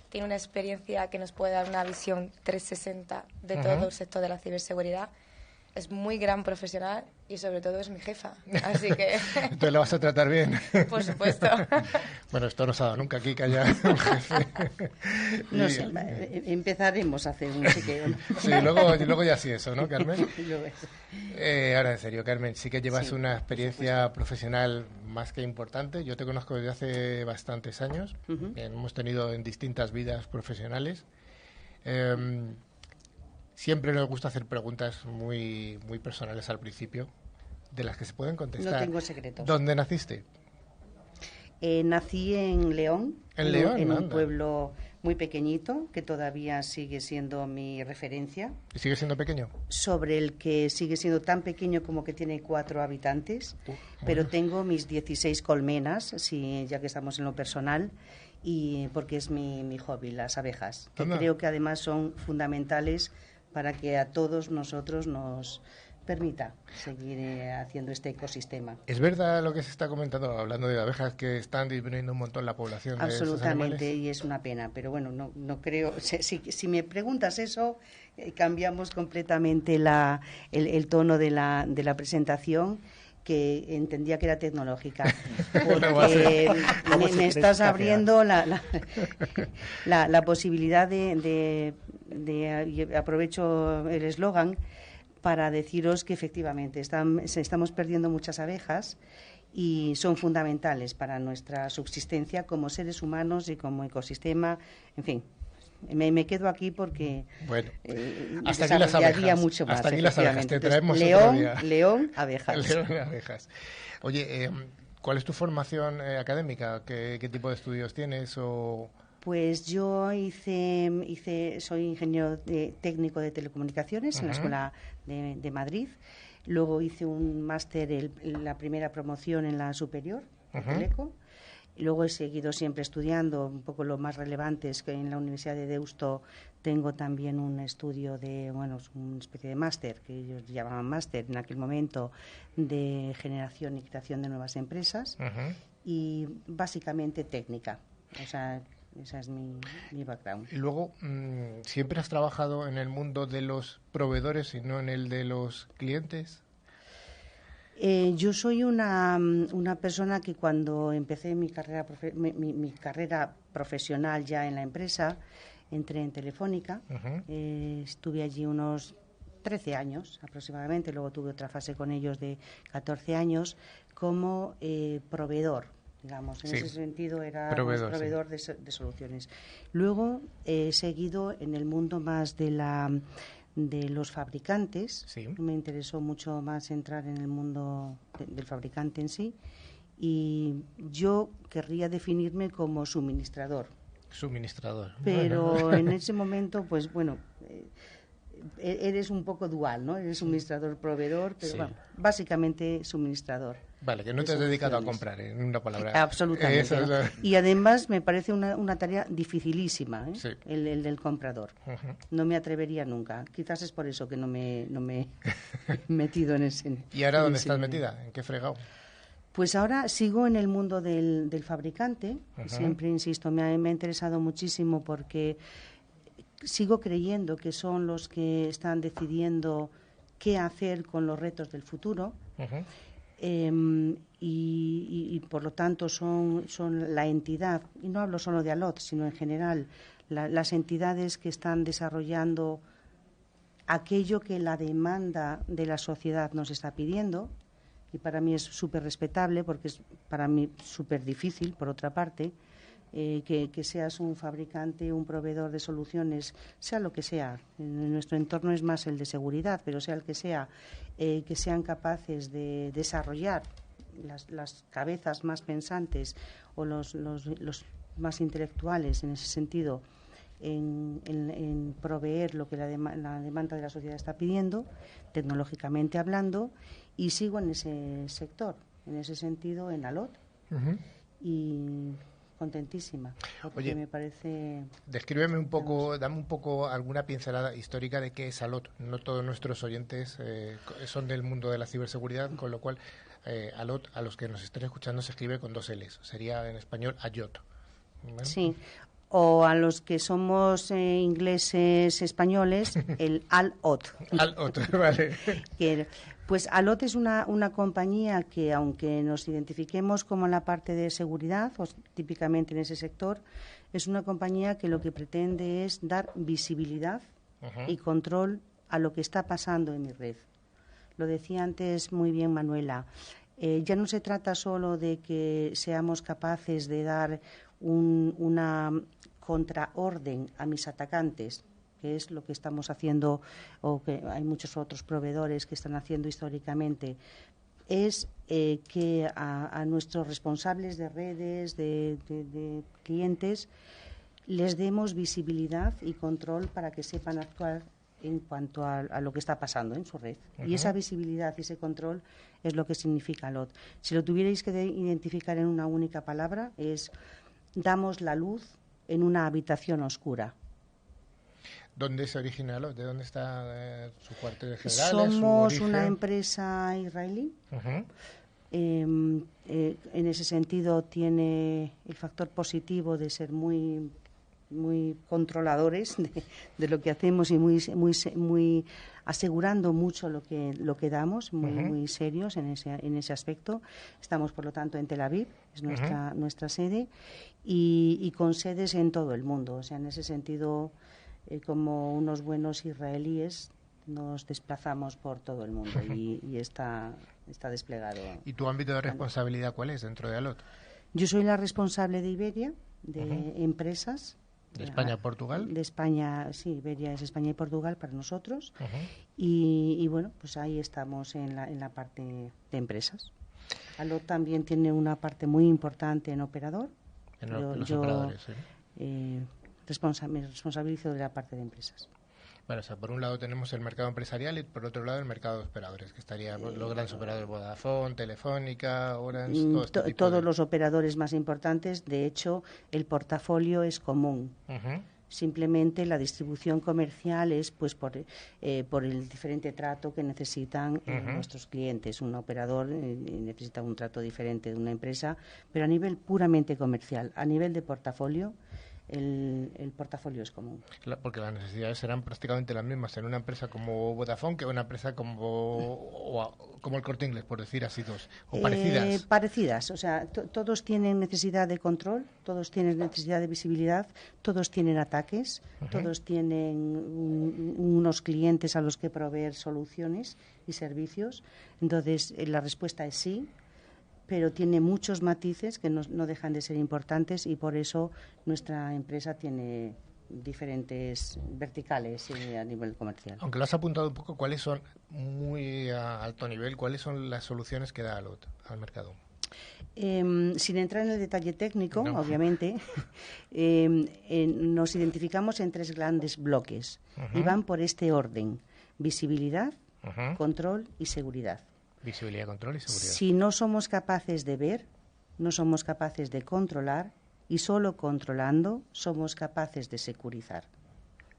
Speaker 3: Tiene una experiencia que nos puede dar una visión 360 de todo el sector de la ciberseguridad. Es muy gran profesional y sobre todo es mi jefa, así que...
Speaker 1: Entonces la vas a tratar bien.
Speaker 3: Por supuesto.
Speaker 1: Bueno, esto no se ha dado nunca aquí, que haya un jefe.
Speaker 5: No sé, empezaremos a hacer un chequeo, ¿no?
Speaker 1: Sí, luego ya sí eso, ¿no, Carmen? Ahora en serio, Carmen, sí que llevas una experiencia profesional más que importante. Yo te conozco desde hace bastantes años. Hemos tenido en distintas vidas profesionales. Siempre nos gusta hacer preguntas muy, muy personales al principio, de las que se pueden contestar.
Speaker 5: No tengo secretos.
Speaker 1: ¿Dónde naciste?
Speaker 5: Nací en León,
Speaker 1: en
Speaker 5: un pueblo muy pequeñito, que todavía sigue siendo mi referencia.
Speaker 1: ¿Y sigue siendo pequeño?
Speaker 5: Sobre el que sigue siendo tan pequeño como que tiene 4 habitantes, pero tengo mis 16 colmenas, ya que estamos en lo personal, y porque es mi hobby, las abejas, que creo que además son fundamentales para que a todos nosotros nos permita seguir haciendo este ecosistema.
Speaker 1: ¿Es verdad lo que se está comentando, hablando de abejas, que están disminuyendo un montón la población de estos animales?
Speaker 5: Absolutamente, y es una pena, pero bueno, no creo. Si me preguntas eso, cambiamos completamente el tono de la presentación, que entendía que era tecnológica, porque me estás abriendo la posibilidad de aprovecho el eslogan para deciros que efectivamente estamos perdiendo muchas abejas y son fundamentales para nuestra subsistencia como seres humanos y como ecosistema. En fin, me quedo aquí porque
Speaker 1: hasta aquí las abejas.
Speaker 5: Mucho más,
Speaker 1: hasta aquí las abejas. Te traemos
Speaker 5: león, abejas.
Speaker 1: León, abejas. Oye, ¿cuál es tu formación académica? ¿Qué tipo de estudios tienes?
Speaker 5: Pues yo soy ingeniero técnico de telecomunicaciones en la Escuela de Madrid. Luego hice un máster, la primera promoción en la superior, de Teleco. Luego he seguido siempre estudiando, un poco lo más relevante es que en la Universidad de Deusto tengo también un estudio una especie de máster, que ellos llamaban máster en aquel momento, de generación y creación de nuevas empresas, y básicamente técnica. O sea, esa es mi background.
Speaker 1: Y luego, ¿siempre has trabajado en el mundo de los proveedores y no en el de los clientes?
Speaker 5: Yo soy una persona que cuando empecé mi carrera profesional ya en la empresa, entré en Telefónica, estuve allí unos 13 años aproximadamente, luego tuve otra fase con ellos de 14 años como proveedor. Digamos, en ese sentido era proveedor de soluciones. Luego he seguido en el mundo más de los fabricantes. Me interesó mucho más entrar en el mundo del fabricante en sí, y yo querría definirme como suministrador. Pero en ese momento, pues bueno, eres un poco dual, ¿no? Eres suministrador, proveedor, pero básicamente suministrador.
Speaker 1: Vale, que no te has dedicado a comprar, en una palabra.
Speaker 5: Absolutamente. Y además me parece una tarea dificilísima, el del comprador. No me atrevería nunca. Quizás es por eso que no me he metido en ese.
Speaker 1: ¿Y ahora dónde estás metida? ¿En qué fregado?
Speaker 5: Pues ahora sigo en el mundo del fabricante. Siempre, insisto, me ha interesado muchísimo porque sigo creyendo que son los que están decidiendo qué hacer con los retos del futuro. Y por lo tanto son la entidad, y no hablo solo de ALOT, sino en general, las entidades que están desarrollando aquello que la demanda de la sociedad nos está pidiendo, y para mí es súper respetable, porque es para mí súper difícil, por otra parte, que seas un fabricante, un proveedor de soluciones, sea lo que sea. En nuestro entorno es más el de seguridad, pero sea el que sea, que sean capaces de desarrollar las cabezas más pensantes o los más intelectuales en ese sentido, en proveer lo que la demanda de la sociedad está pidiendo, tecnológicamente hablando, y sigo en ese sector, en ese sentido, en ALOT. Y contentísima, porque
Speaker 1: Oye,
Speaker 5: me parece.
Speaker 1: Descríbeme un poco, dame un poco alguna pincelada histórica de qué es ALOT. No todos nuestros oyentes son del mundo de la ciberseguridad, con lo cual ALOT, a los que nos estén escuchando, se escribe con 2 L's. Sería en español AYOT. ¿Vale?
Speaker 5: Sí, o a los que somos ingleses españoles, el ALOT.
Speaker 1: ALOT, vale.
Speaker 5: Pues ALOT es una compañía que, aunque nos identifiquemos como en la parte de seguridad, o típicamente en ese sector, es una compañía que lo que pretende es dar visibilidad y control a lo que está pasando en mi red. Lo decía antes muy bien Manuela. Ya no se trata solo de que seamos capaces de dar una contraorden a mis atacantes, que es lo que estamos haciendo, o que hay muchos otros proveedores que están haciendo históricamente, es que a nuestros responsables de redes, de clientes, les demos visibilidad y control para que sepan actuar en cuanto a lo que está pasando en su red. Y esa visibilidad y ese control es lo que significa ALOT. Si lo tuvierais que identificar en una única palabra, es damos la luz en una habitación oscura.
Speaker 1: ¿Dónde se origina ALOT? ¿De dónde está su cuartel general?
Speaker 5: Somos una empresa israelí. En ese sentido tiene el factor positivo de ser muy controladores de lo que hacemos y muy asegurando mucho lo que damos, muy serios en ese aspecto. Estamos, por lo tanto, en Tel Aviv, es nuestra sede, y con sedes en todo el mundo. O sea, en ese sentido, como unos buenos israelíes, nos desplazamos por todo el mundo y está desplegado.
Speaker 1: ¿Y tu ámbito de responsabilidad cuál es dentro de ALOT?
Speaker 5: Yo soy la responsable de Iberia, de empresas.
Speaker 1: ¿De España a Portugal?
Speaker 5: De España, sí, Iberia es España y Portugal para nosotros. Y bueno, pues ahí estamos en la parte de empresas. ALOT también tiene una parte muy importante en operador.
Speaker 1: Los operadores, sí.
Speaker 5: Me responsabilizo de la parte de empresas.
Speaker 1: Bueno, o sea, por un lado tenemos el mercado empresarial y por otro lado el mercado de operadores, que estarían los grandes operadores Vodafone, Telefónica, Orange,
Speaker 5: todos los operadores más importantes. De hecho, el portafolio es común. Simplemente la distribución comercial es pues por el diferente trato que necesitan nuestros clientes. Un operador necesita un trato diferente de una empresa, pero a nivel puramente comercial, a nivel de portafolio, el portafolio es común.
Speaker 1: Porque las necesidades serán prácticamente las mismas en una empresa como Vodafone que en una empresa como el Corte Inglés, por decir así dos, o parecidas.
Speaker 5: Parecidas, o sea, todos tienen necesidad de control, todos tienen necesidad de visibilidad, todos tienen ataques, todos tienen unos clientes a los que proveer soluciones y servicios. Entonces, la respuesta es sí, pero tiene muchos matices que no dejan de ser importantes y por eso nuestra empresa tiene diferentes verticales a nivel comercial.
Speaker 1: Aunque lo has apuntado un poco, ¿cuáles son, muy a alto nivel, cuáles son las soluciones que da ALOT al mercado?
Speaker 5: Sin entrar en el detalle técnico, obviamente, nos identificamos en 3 grandes bloques y van por este orden: visibilidad, control y seguridad.
Speaker 1: Visibilidad, control y seguridad.
Speaker 5: Si no somos capaces de ver, no somos capaces de controlar, y solo controlando somos capaces de securizar.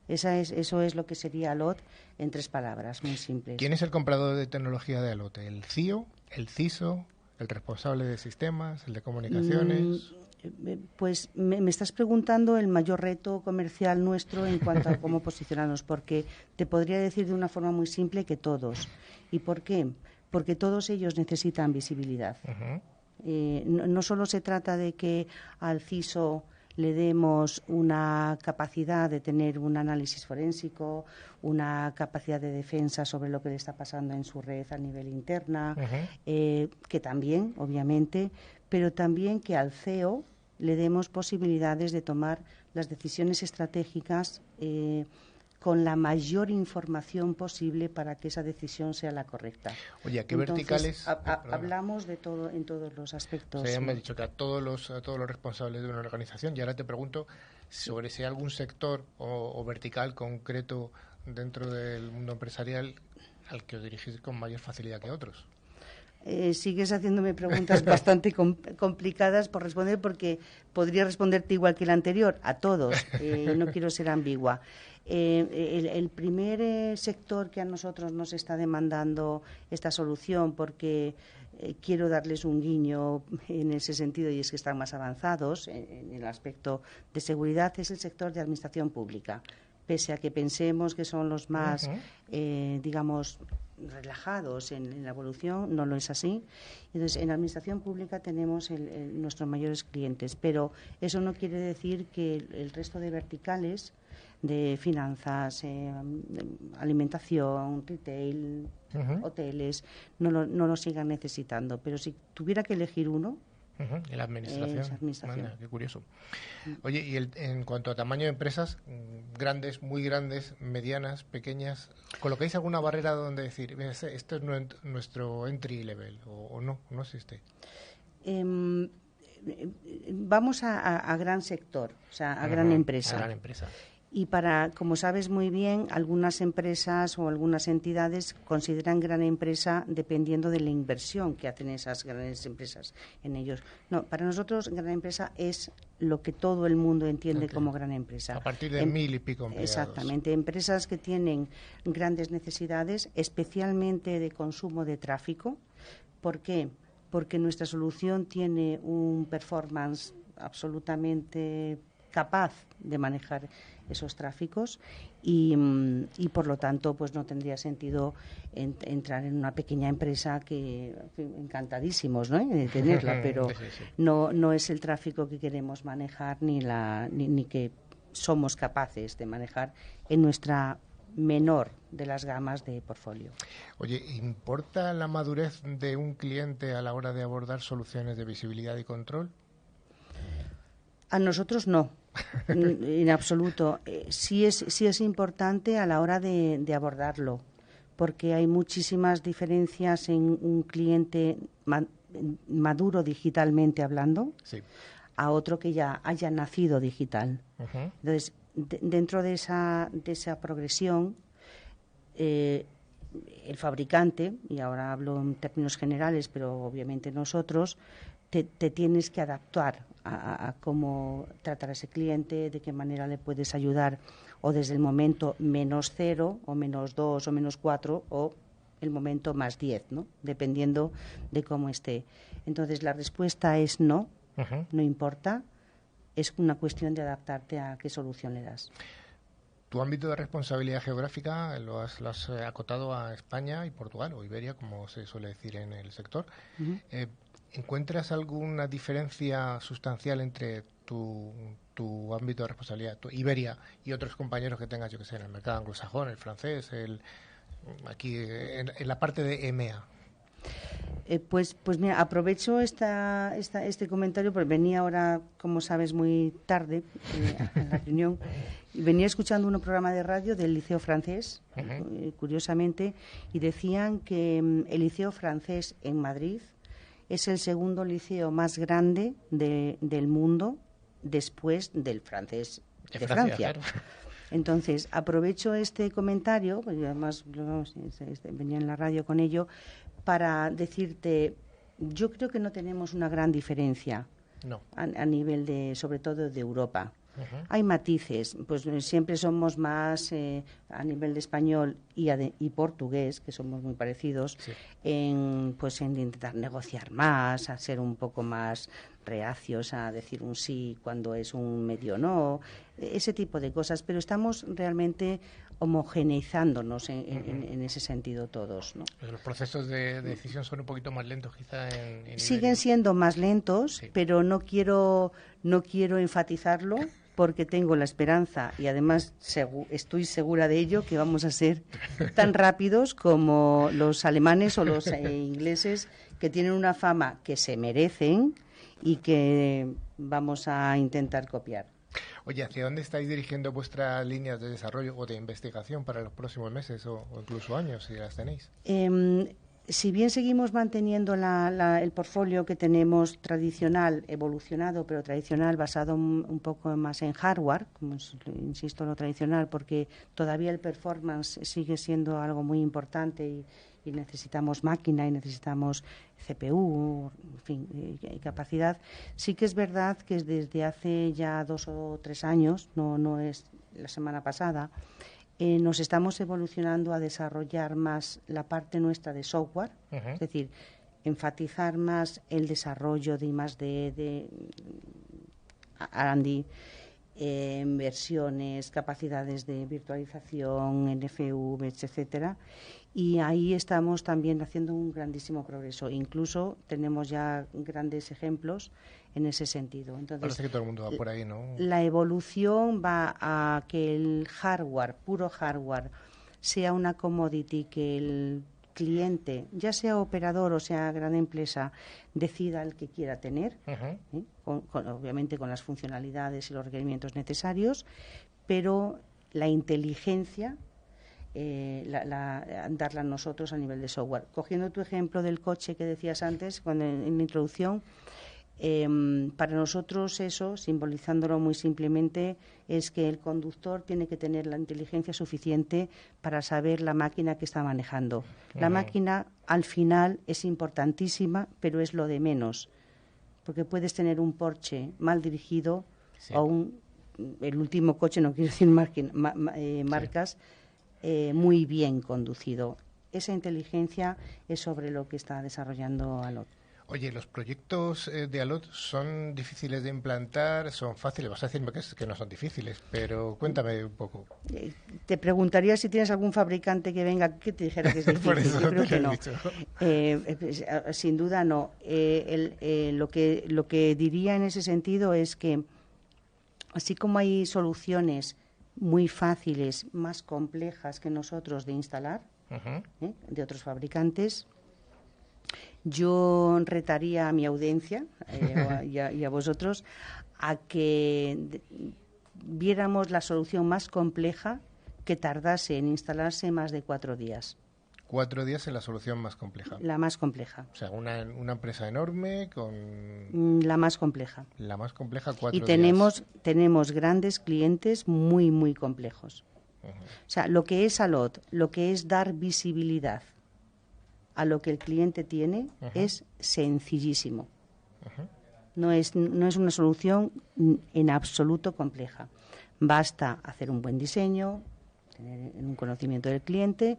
Speaker 5: Eso es lo que sería ALOT en 3 palabras, muy simples.
Speaker 1: ¿Quién es el comprador de tecnología de ALOT? ¿El CIO, el CISO, el responsable de sistemas, el de comunicaciones?
Speaker 5: Pues me estás preguntando el mayor reto comercial nuestro en cuanto a cómo posicionarnos, porque te podría decir de una forma muy simple que todos. ¿Y por qué? Porque todos ellos necesitan visibilidad. No solo se trata de que al CISO le demos una capacidad de tener un análisis forénsico, una capacidad de defensa sobre lo que le está pasando en su red a nivel interna, que también, obviamente, pero también que al CEO le demos posibilidades de tomar las decisiones estratégicas con la mayor información posible para que esa decisión sea la correcta.
Speaker 1: Oye, ¿a qué verticales?
Speaker 5: Hablamos de todo en todos los aspectos.
Speaker 1: O sea, ya me has dicho que a todos los responsables de una organización, y ahora te pregunto sobre si hay algún sector o vertical concreto dentro del mundo empresarial al que os dirigís con mayor facilidad que otros.
Speaker 5: Sigues haciéndome preguntas bastante complicadas por responder, porque podría responderte igual que el anterior, a todos. No quiero ser ambigua. El primer sector que a nosotros nos está demandando esta solución, porque quiero darles un guiño en ese sentido, y es que están más avanzados en el aspecto de seguridad, es el sector de administración pública. Pese a que pensemos que son los más, digamos, relajados en la evolución, no lo es así. Entonces, en la administración pública tenemos nuestros mayores clientes, pero eso no quiere decir que el resto de verticales de finanzas, alimentación, retail, hoteles, no lo sigan necesitando. Pero si tuviera que elegir uno,
Speaker 1: en la administración. Manda, qué curioso. Oye, y en cuanto a tamaño de empresas, grandes, muy grandes, medianas, pequeñas, ¿colocáis alguna barrera donde decir, esto es nuestro entry level, o no existe?
Speaker 5: vamos a gran sector, o sea, a gran empresa.
Speaker 1: A gran empresa.
Speaker 5: Y como sabes muy bien, algunas empresas o algunas entidades consideran gran empresa dependiendo de la inversión que hacen esas grandes empresas en ellos. No, para nosotros gran empresa es lo que todo el mundo entiende como gran empresa.
Speaker 1: A partir de 1.000 y pico empleados.
Speaker 5: Exactamente, empresas que tienen grandes necesidades, especialmente de consumo de tráfico. ¿Por qué? Porque nuestra solución tiene un performance absolutamente capaz de manejar esos tráficos y por lo tanto pues no tendría sentido entrar en una pequeña empresa que encantadísimos, ¿no?, de tenerla, pero
Speaker 1: sí.
Speaker 5: no es el tráfico que queremos manejar ni que somos capaces de manejar en nuestra menor de las gamas de portfolio.
Speaker 1: Oye, ¿importa la madurez de un cliente a la hora de abordar soluciones de visibilidad y control?
Speaker 5: A nosotros no, en absoluto. Sí es importante a la hora de abordarlo, porque hay muchísimas diferencias en un cliente maduro digitalmente hablando,
Speaker 1: sí,
Speaker 5: a otro que ya haya nacido digital.
Speaker 1: Uh-huh.
Speaker 5: Entonces, dentro de esa progresión, el fabricante, y ahora hablo en términos generales, pero obviamente nosotros, te tienes que adaptar a cómo tratar a ese cliente, de qué manera le puedes ayudar, o desde el momento -0, o -2, o -4, o el momento +10, ¿no?, dependiendo de cómo esté. Entonces, la respuesta es no,
Speaker 1: uh-huh,
Speaker 5: no importa, es una cuestión de adaptarte a qué solución le das.
Speaker 1: Tu ámbito de responsabilidad geográfica lo has acotado a España y Portugal, o Iberia, como se suele decir en el sector.
Speaker 5: Uh-huh.
Speaker 1: ¿Encuentras alguna diferencia sustancial entre tu ámbito de responsabilidad, tu Iberia, y otros compañeros que tengas, yo que sé, en el mercado anglosajón, el francés, aquí en la parte de EMEA?
Speaker 5: Pues mira, aprovecho este comentario porque venía ahora, como sabes, muy tarde a la reunión. Venía escuchando un programa de radio del Liceo Francés, uh-huh, curiosamente, y decían que el Liceo Francés en Madrid es el segundo liceo más grande del mundo después del francés de Francia.
Speaker 1: Claro.
Speaker 5: Entonces, aprovecho este comentario, porque además venía en la radio con ello, para decirte, yo creo que no tenemos una gran diferencia a nivel sobre todo de Europa.
Speaker 1: Uh-huh.
Speaker 5: Hay matices, pues siempre somos más a nivel de español y portugués, que somos muy parecidos,
Speaker 1: sí,
Speaker 5: en intentar negociar más, a ser un poco más reacios a decir un sí cuando es un medio no, ese tipo de cosas, pero estamos realmente homogeneizándonos en ese sentido todos, ¿no?
Speaker 1: Los procesos de decisión son un poquito más lentos quizá en
Speaker 5: siguen siendo más lentos,
Speaker 1: sí,
Speaker 5: pero no quiero enfatizarlo porque tengo la esperanza y además estoy segura de ello que vamos a ser tan rápidos como los alemanes o los ingleses, que tienen una fama que se merecen y que vamos a intentar copiar.
Speaker 1: Oye, ¿hacia dónde estáis dirigiendo vuestras líneas de desarrollo o de investigación para los próximos meses o incluso años, si las tenéis?
Speaker 5: Si bien seguimos manteniendo el portfolio que tenemos tradicional, evolucionado, pero tradicional, basado un poco más en hardware, como insisto, lo tradicional, porque todavía el performance sigue siendo algo muy importante y necesitamos máquina y necesitamos CPU, en fin, capacidad. Sí que es verdad que desde hace ya 2 o 3 años, no es la semana pasada, nos estamos evolucionando a desarrollar más la parte nuestra de software, uh-huh, es decir, enfatizar más el desarrollo de I+D, de R&D, versiones, capacidades de virtualización, NFV, etcétera. Y ahí estamos también haciendo un grandísimo progreso. Incluso tenemos ya grandes ejemplos en ese sentido. Entonces,
Speaker 1: parece que todo el mundo va por ahí, ¿no?
Speaker 5: La evolución va a que el hardware, puro hardware, sea una commodity que el cliente, ya sea operador o sea gran empresa, decida el que quiera tener, uh-huh, obviamente con las funcionalidades y los requerimientos necesarios, pero la inteligencia darla nosotros a nivel de software. Cogiendo tu ejemplo del coche que decías antes, en la introducción, Para nosotros eso, simbolizándolo muy simplemente, es que el conductor tiene que tener la inteligencia suficiente para saber la máquina que está manejando. La máquina, al final, es importantísima, pero es lo de menos. Porque puedes tener un Porsche mal dirigido o el último coche, no quiero decir marcas, muy bien conducido. Esa inteligencia es sobre lo que está desarrollando Alot.
Speaker 1: Oye, ¿los proyectos de Alot son difíciles de implantar? ¿Son fáciles? Vas a decirme que no son difíciles, pero cuéntame un poco.
Speaker 5: Te preguntaría si tienes algún fabricante que venga que te dijera que es difícil.
Speaker 1: Por eso
Speaker 5: yo creo
Speaker 1: te
Speaker 5: que
Speaker 1: lo
Speaker 5: no.
Speaker 1: he dicho.
Speaker 5: Sin duda no. Lo que diría en ese sentido es que, así como hay soluciones muy fáciles, más complejas que nosotros de instalar, de otros fabricantes, yo retaría a mi audiencia y a vosotros a que viéramos la solución más compleja que tardase en instalarse más de 4 días.
Speaker 1: 4 días en la solución más compleja.
Speaker 5: La más compleja.
Speaker 1: O sea, una empresa enorme con...
Speaker 5: La más compleja.
Speaker 1: La más compleja, 4
Speaker 5: y
Speaker 1: días.
Speaker 5: tenemos grandes clientes muy, muy complejos. O sea, lo que es Alot, lo que es dar visibilidad a lo que el cliente tiene, es sencillísimo. No es una solución en absoluto compleja. Basta hacer un buen diseño, tener un conocimiento del cliente,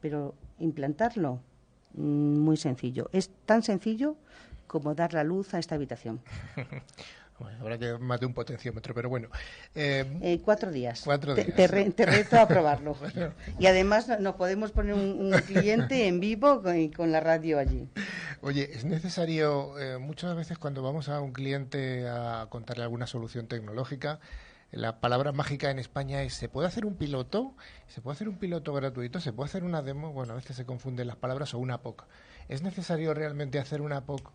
Speaker 5: pero implantarlo, muy sencillo. Es tan sencillo como dar la luz a esta habitación.
Speaker 1: Bueno, habrá que más de un potenciómetro, pero bueno.
Speaker 5: 4 días.
Speaker 1: 4 días.
Speaker 5: Te reto a probarlo. Bueno. Y además nos podemos poner un cliente en vivo con la radio allí.
Speaker 1: Oye, es necesario, muchas veces cuando vamos a un cliente a contarle alguna solución tecnológica, la palabra mágica en España es: ¿se puede hacer un piloto? ¿Se puede hacer un piloto gratuito? ¿Se puede hacer una demo? Bueno, a veces se confunden las palabras, o una POC. ¿Es necesario realmente hacer una POC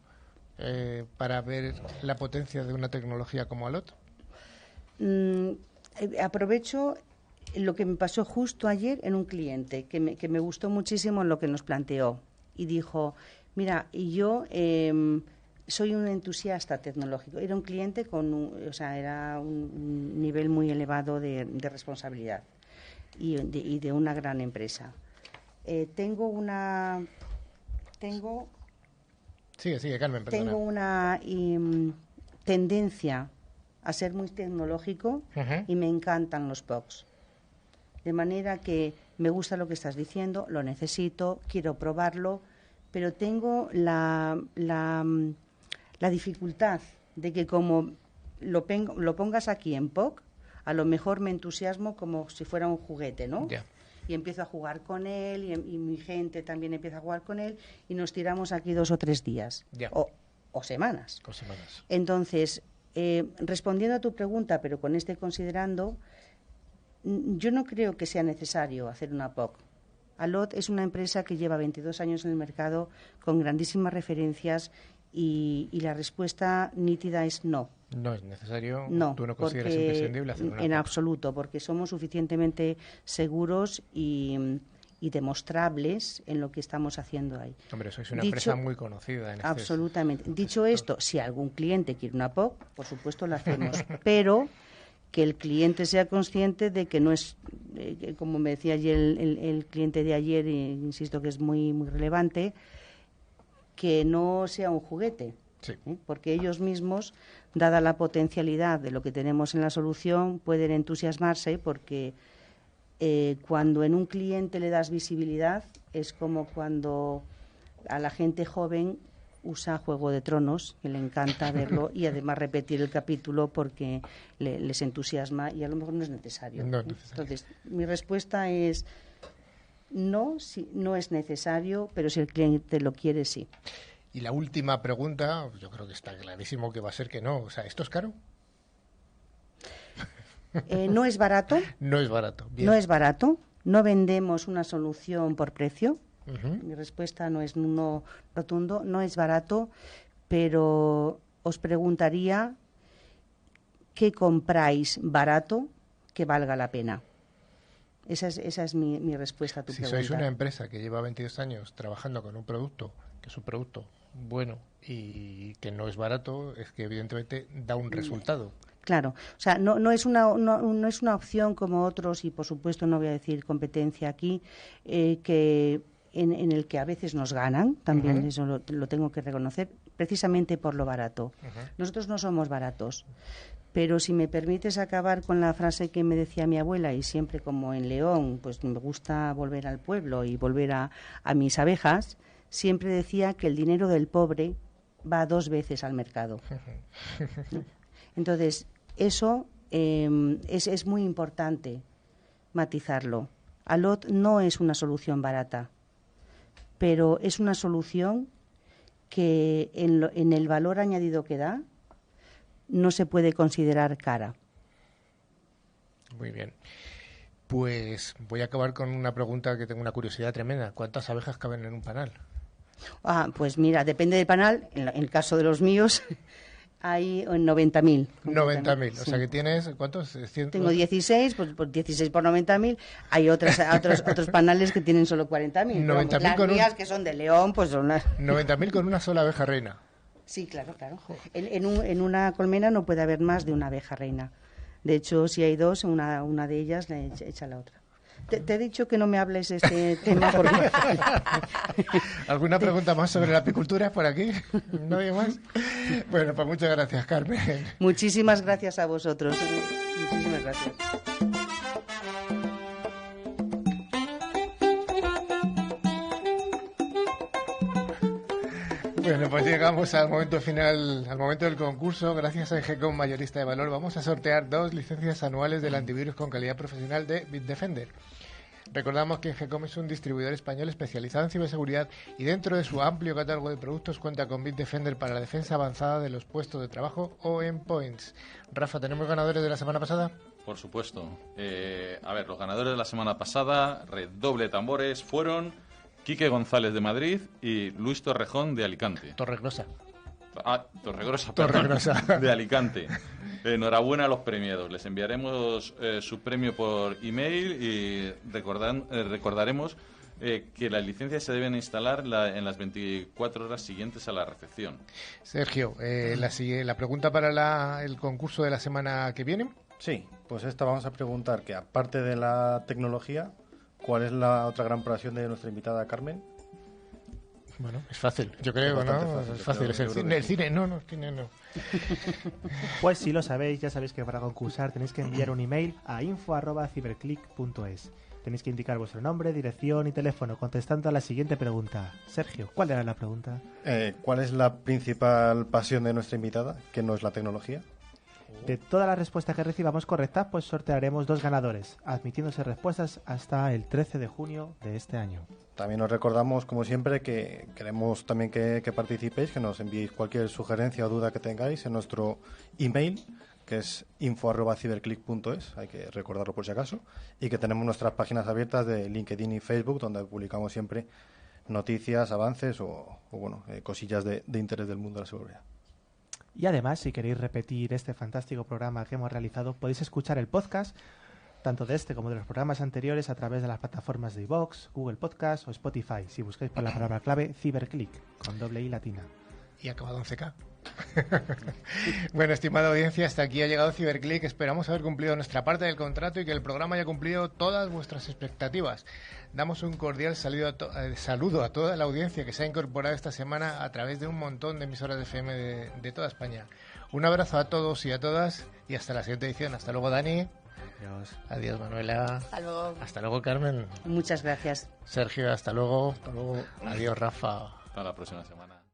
Speaker 1: para ver la potencia de una tecnología como Alot?
Speaker 5: Aprovecho lo que me pasó justo ayer en un cliente que me gustó muchísimo lo que nos planteó y dijo: mira, yo soy un entusiasta tecnológico. Era un cliente era un nivel muy elevado de responsabilidad y de una gran empresa.
Speaker 1: Sigue, Carmen, perdona.
Speaker 5: Tengo una tendencia a ser muy tecnológico y me encantan los POCs. De manera que me gusta lo que estás diciendo, lo necesito, quiero probarlo, pero tengo la dificultad de que como lo pongas aquí en POC, a lo mejor me entusiasmo como si fuera un juguete, ¿no?
Speaker 1: Ya.
Speaker 5: Y empiezo a jugar con él y mi gente también empieza a jugar con él y nos tiramos aquí 2 o 3 días o semanas.
Speaker 1: Con semanas.
Speaker 5: Entonces, respondiendo a tu pregunta, pero con considerando, yo no creo que sea necesario hacer una POC. Alot es una empresa que lleva 22 años en el mercado con grandísimas referencias y la respuesta nítida es no.
Speaker 1: No es necesario,
Speaker 5: no,
Speaker 1: tú no consideras imprescindible hacer una
Speaker 5: en
Speaker 1: POC.
Speaker 5: absoluto, porque somos suficientemente seguros y demostrables en lo que estamos haciendo ahí.
Speaker 1: Hombre, sois una empresa muy conocida en
Speaker 5: absolutamente. Dicho esto, si algún cliente quiere una POC, por supuesto la hacemos, pero que el cliente sea consciente de que no es, como me decía ayer el cliente de ayer, insisto que es muy, muy relevante, que no sea un juguete.
Speaker 1: Sí.
Speaker 5: Porque ellos mismos, dada la potencialidad de lo que tenemos en la solución, pueden entusiasmarse porque cuando en un cliente le das visibilidad es como cuando a la gente joven usa Juego de Tronos, que le encanta verlo y además repetir el capítulo porque les entusiasma y a lo mejor no es necesario.
Speaker 1: No es necesario.
Speaker 5: Entonces, mi respuesta es no es necesario, pero si el cliente lo quiere, sí.
Speaker 1: Y la última pregunta, yo creo que está clarísimo que va a ser que no. O sea, ¿esto es caro?
Speaker 5: No es barato.
Speaker 1: No es barato. Bien.
Speaker 5: No es barato. No vendemos una solución por precio. Mi respuesta no es un no rotundo. No es barato, pero os preguntaría ¿qué compráis barato que valga la pena? Esa es mi respuesta a tu pregunta.
Speaker 1: Si sois una empresa que lleva 22 años trabajando con un producto, que es un producto bueno y que no es barato, es que evidentemente da un resultado.
Speaker 5: Claro, o sea, no es una opción como otros, y por supuesto no voy a decir competencia aquí, que en el que a veces nos ganan, también eso lo tengo que reconocer, precisamente por lo barato. Nosotros no somos baratos, pero si me permites acabar con la frase que me decía mi abuela, y siempre como en León, pues me gusta volver al pueblo y volver a mis abejas, siempre decía que el dinero del pobre va 2 veces al mercado. Entonces, eso es muy importante matizarlo. Alot no es una solución barata, pero es una solución que en el valor añadido que da no se puede considerar cara.
Speaker 1: Muy bien. Pues voy a acabar con una pregunta que tengo una curiosidad tremenda. ¿Cuántas abejas caben en un panal?
Speaker 5: Pues mira, depende del panal. En el caso de los míos hay 90.000.
Speaker 1: 90.000,
Speaker 5: sí.
Speaker 1: O sea que tienes, ¿cuántos?
Speaker 5: Tengo 16, pues 16 por 90.000. Hay otros panales que tienen solo 40.000.
Speaker 1: 90.000
Speaker 5: las
Speaker 1: con
Speaker 5: mías, que son de León, pues son las...
Speaker 1: 90.000 con una sola abeja reina.
Speaker 5: Sí, claro. En una colmena no puede haber más de una abeja reina. De hecho, si hay 2, una de ellas le echa la otra. Te he dicho que no me hables de este tema porque...
Speaker 1: ¿Alguna pregunta más sobre la apicultura por aquí? ¿No hay más? Bueno, pues muchas gracias, Carmen.
Speaker 5: Muchísimas gracias a vosotros. Muchísimas gracias.
Speaker 1: Bueno, pues llegamos al momento final, al momento del concurso. Gracias a Engecom Mayorista de Valor vamos a sortear 2 licencias anuales del antivirus con calidad profesional de Bitdefender. Recordamos que Engecom es un distribuidor español especializado en ciberseguridad y dentro de su amplio catálogo de productos cuenta con Bitdefender para la defensa avanzada de los puestos de trabajo o endpoints. Rafa, ¿tenemos ganadores de la semana pasada?
Speaker 4: Por supuesto. A ver, los ganadores de la semana pasada, redoble tambores, fueron Quique González de Madrid y Luis Torrejón de Alicante.
Speaker 1: Torregrosa.
Speaker 4: Torregrosa,
Speaker 1: Torregrosa.
Speaker 4: de Alicante. Enhorabuena a los premiados. Les enviaremos su premio por email y recordaremos que las licencias se deben instalar en las 24 horas siguientes a la recepción.
Speaker 1: Sergio, la pregunta para el concurso de la semana que viene.
Speaker 6: Sí, pues esta vamos a preguntar que aparte de la tecnología, ¿cuál es la otra gran pasión de nuestra invitada Carmen?
Speaker 1: Bueno, es fácil, yo creo, ¿no? Es fácil, es el cine. El cine no.
Speaker 2: Pues si lo sabéis, ya sabéis que para concursar tenéis que enviar un email a info@ciberclick.es. Tenéis que indicar vuestro nombre, dirección y teléfono contestando a la siguiente pregunta. Sergio, ¿cuál era la pregunta?
Speaker 6: ¿Cuál es la principal pasión de nuestra invitada, que no es la tecnología?
Speaker 2: De todas las respuestas que recibamos correctas, pues sortearemos 2 ganadores, admitiéndose respuestas hasta el 13 de junio de este año.
Speaker 6: También os recordamos, como siempre, que queremos también que participéis, que nos enviéis cualquier sugerencia o duda que tengáis en nuestro email, que es info@ciberclick.es, hay que recordarlo por si acaso, y que tenemos nuestras páginas abiertas de LinkedIn y Facebook, donde publicamos siempre noticias, avances o cosillas de interés del mundo de la seguridad.
Speaker 2: Y además, si queréis repetir este fantástico programa que hemos realizado, podéis escuchar el podcast, tanto de este como de los programas anteriores, a través de las plataformas de iVoox, Google Podcast o Spotify, si buscáis por la palabra clave Ciberclick, con doble I latina.
Speaker 1: Y acabado en CK. Bueno, estimada audiencia, hasta aquí ha llegado Ciberclick. Esperamos haber cumplido nuestra parte del contrato y que el programa haya cumplido todas vuestras expectativas. Damos un cordial saludo a toda la audiencia que se ha incorporado esta semana a través de un montón de emisoras de FM de toda España. Un abrazo a todos y a todas y hasta la siguiente edición. Hasta luego, Dani. Adiós, Manuela.
Speaker 3: Hasta luego.
Speaker 1: Hasta luego, Carmen.
Speaker 5: Muchas gracias.
Speaker 1: Sergio, hasta luego. Adiós, Rafa.
Speaker 4: Hasta la próxima semana.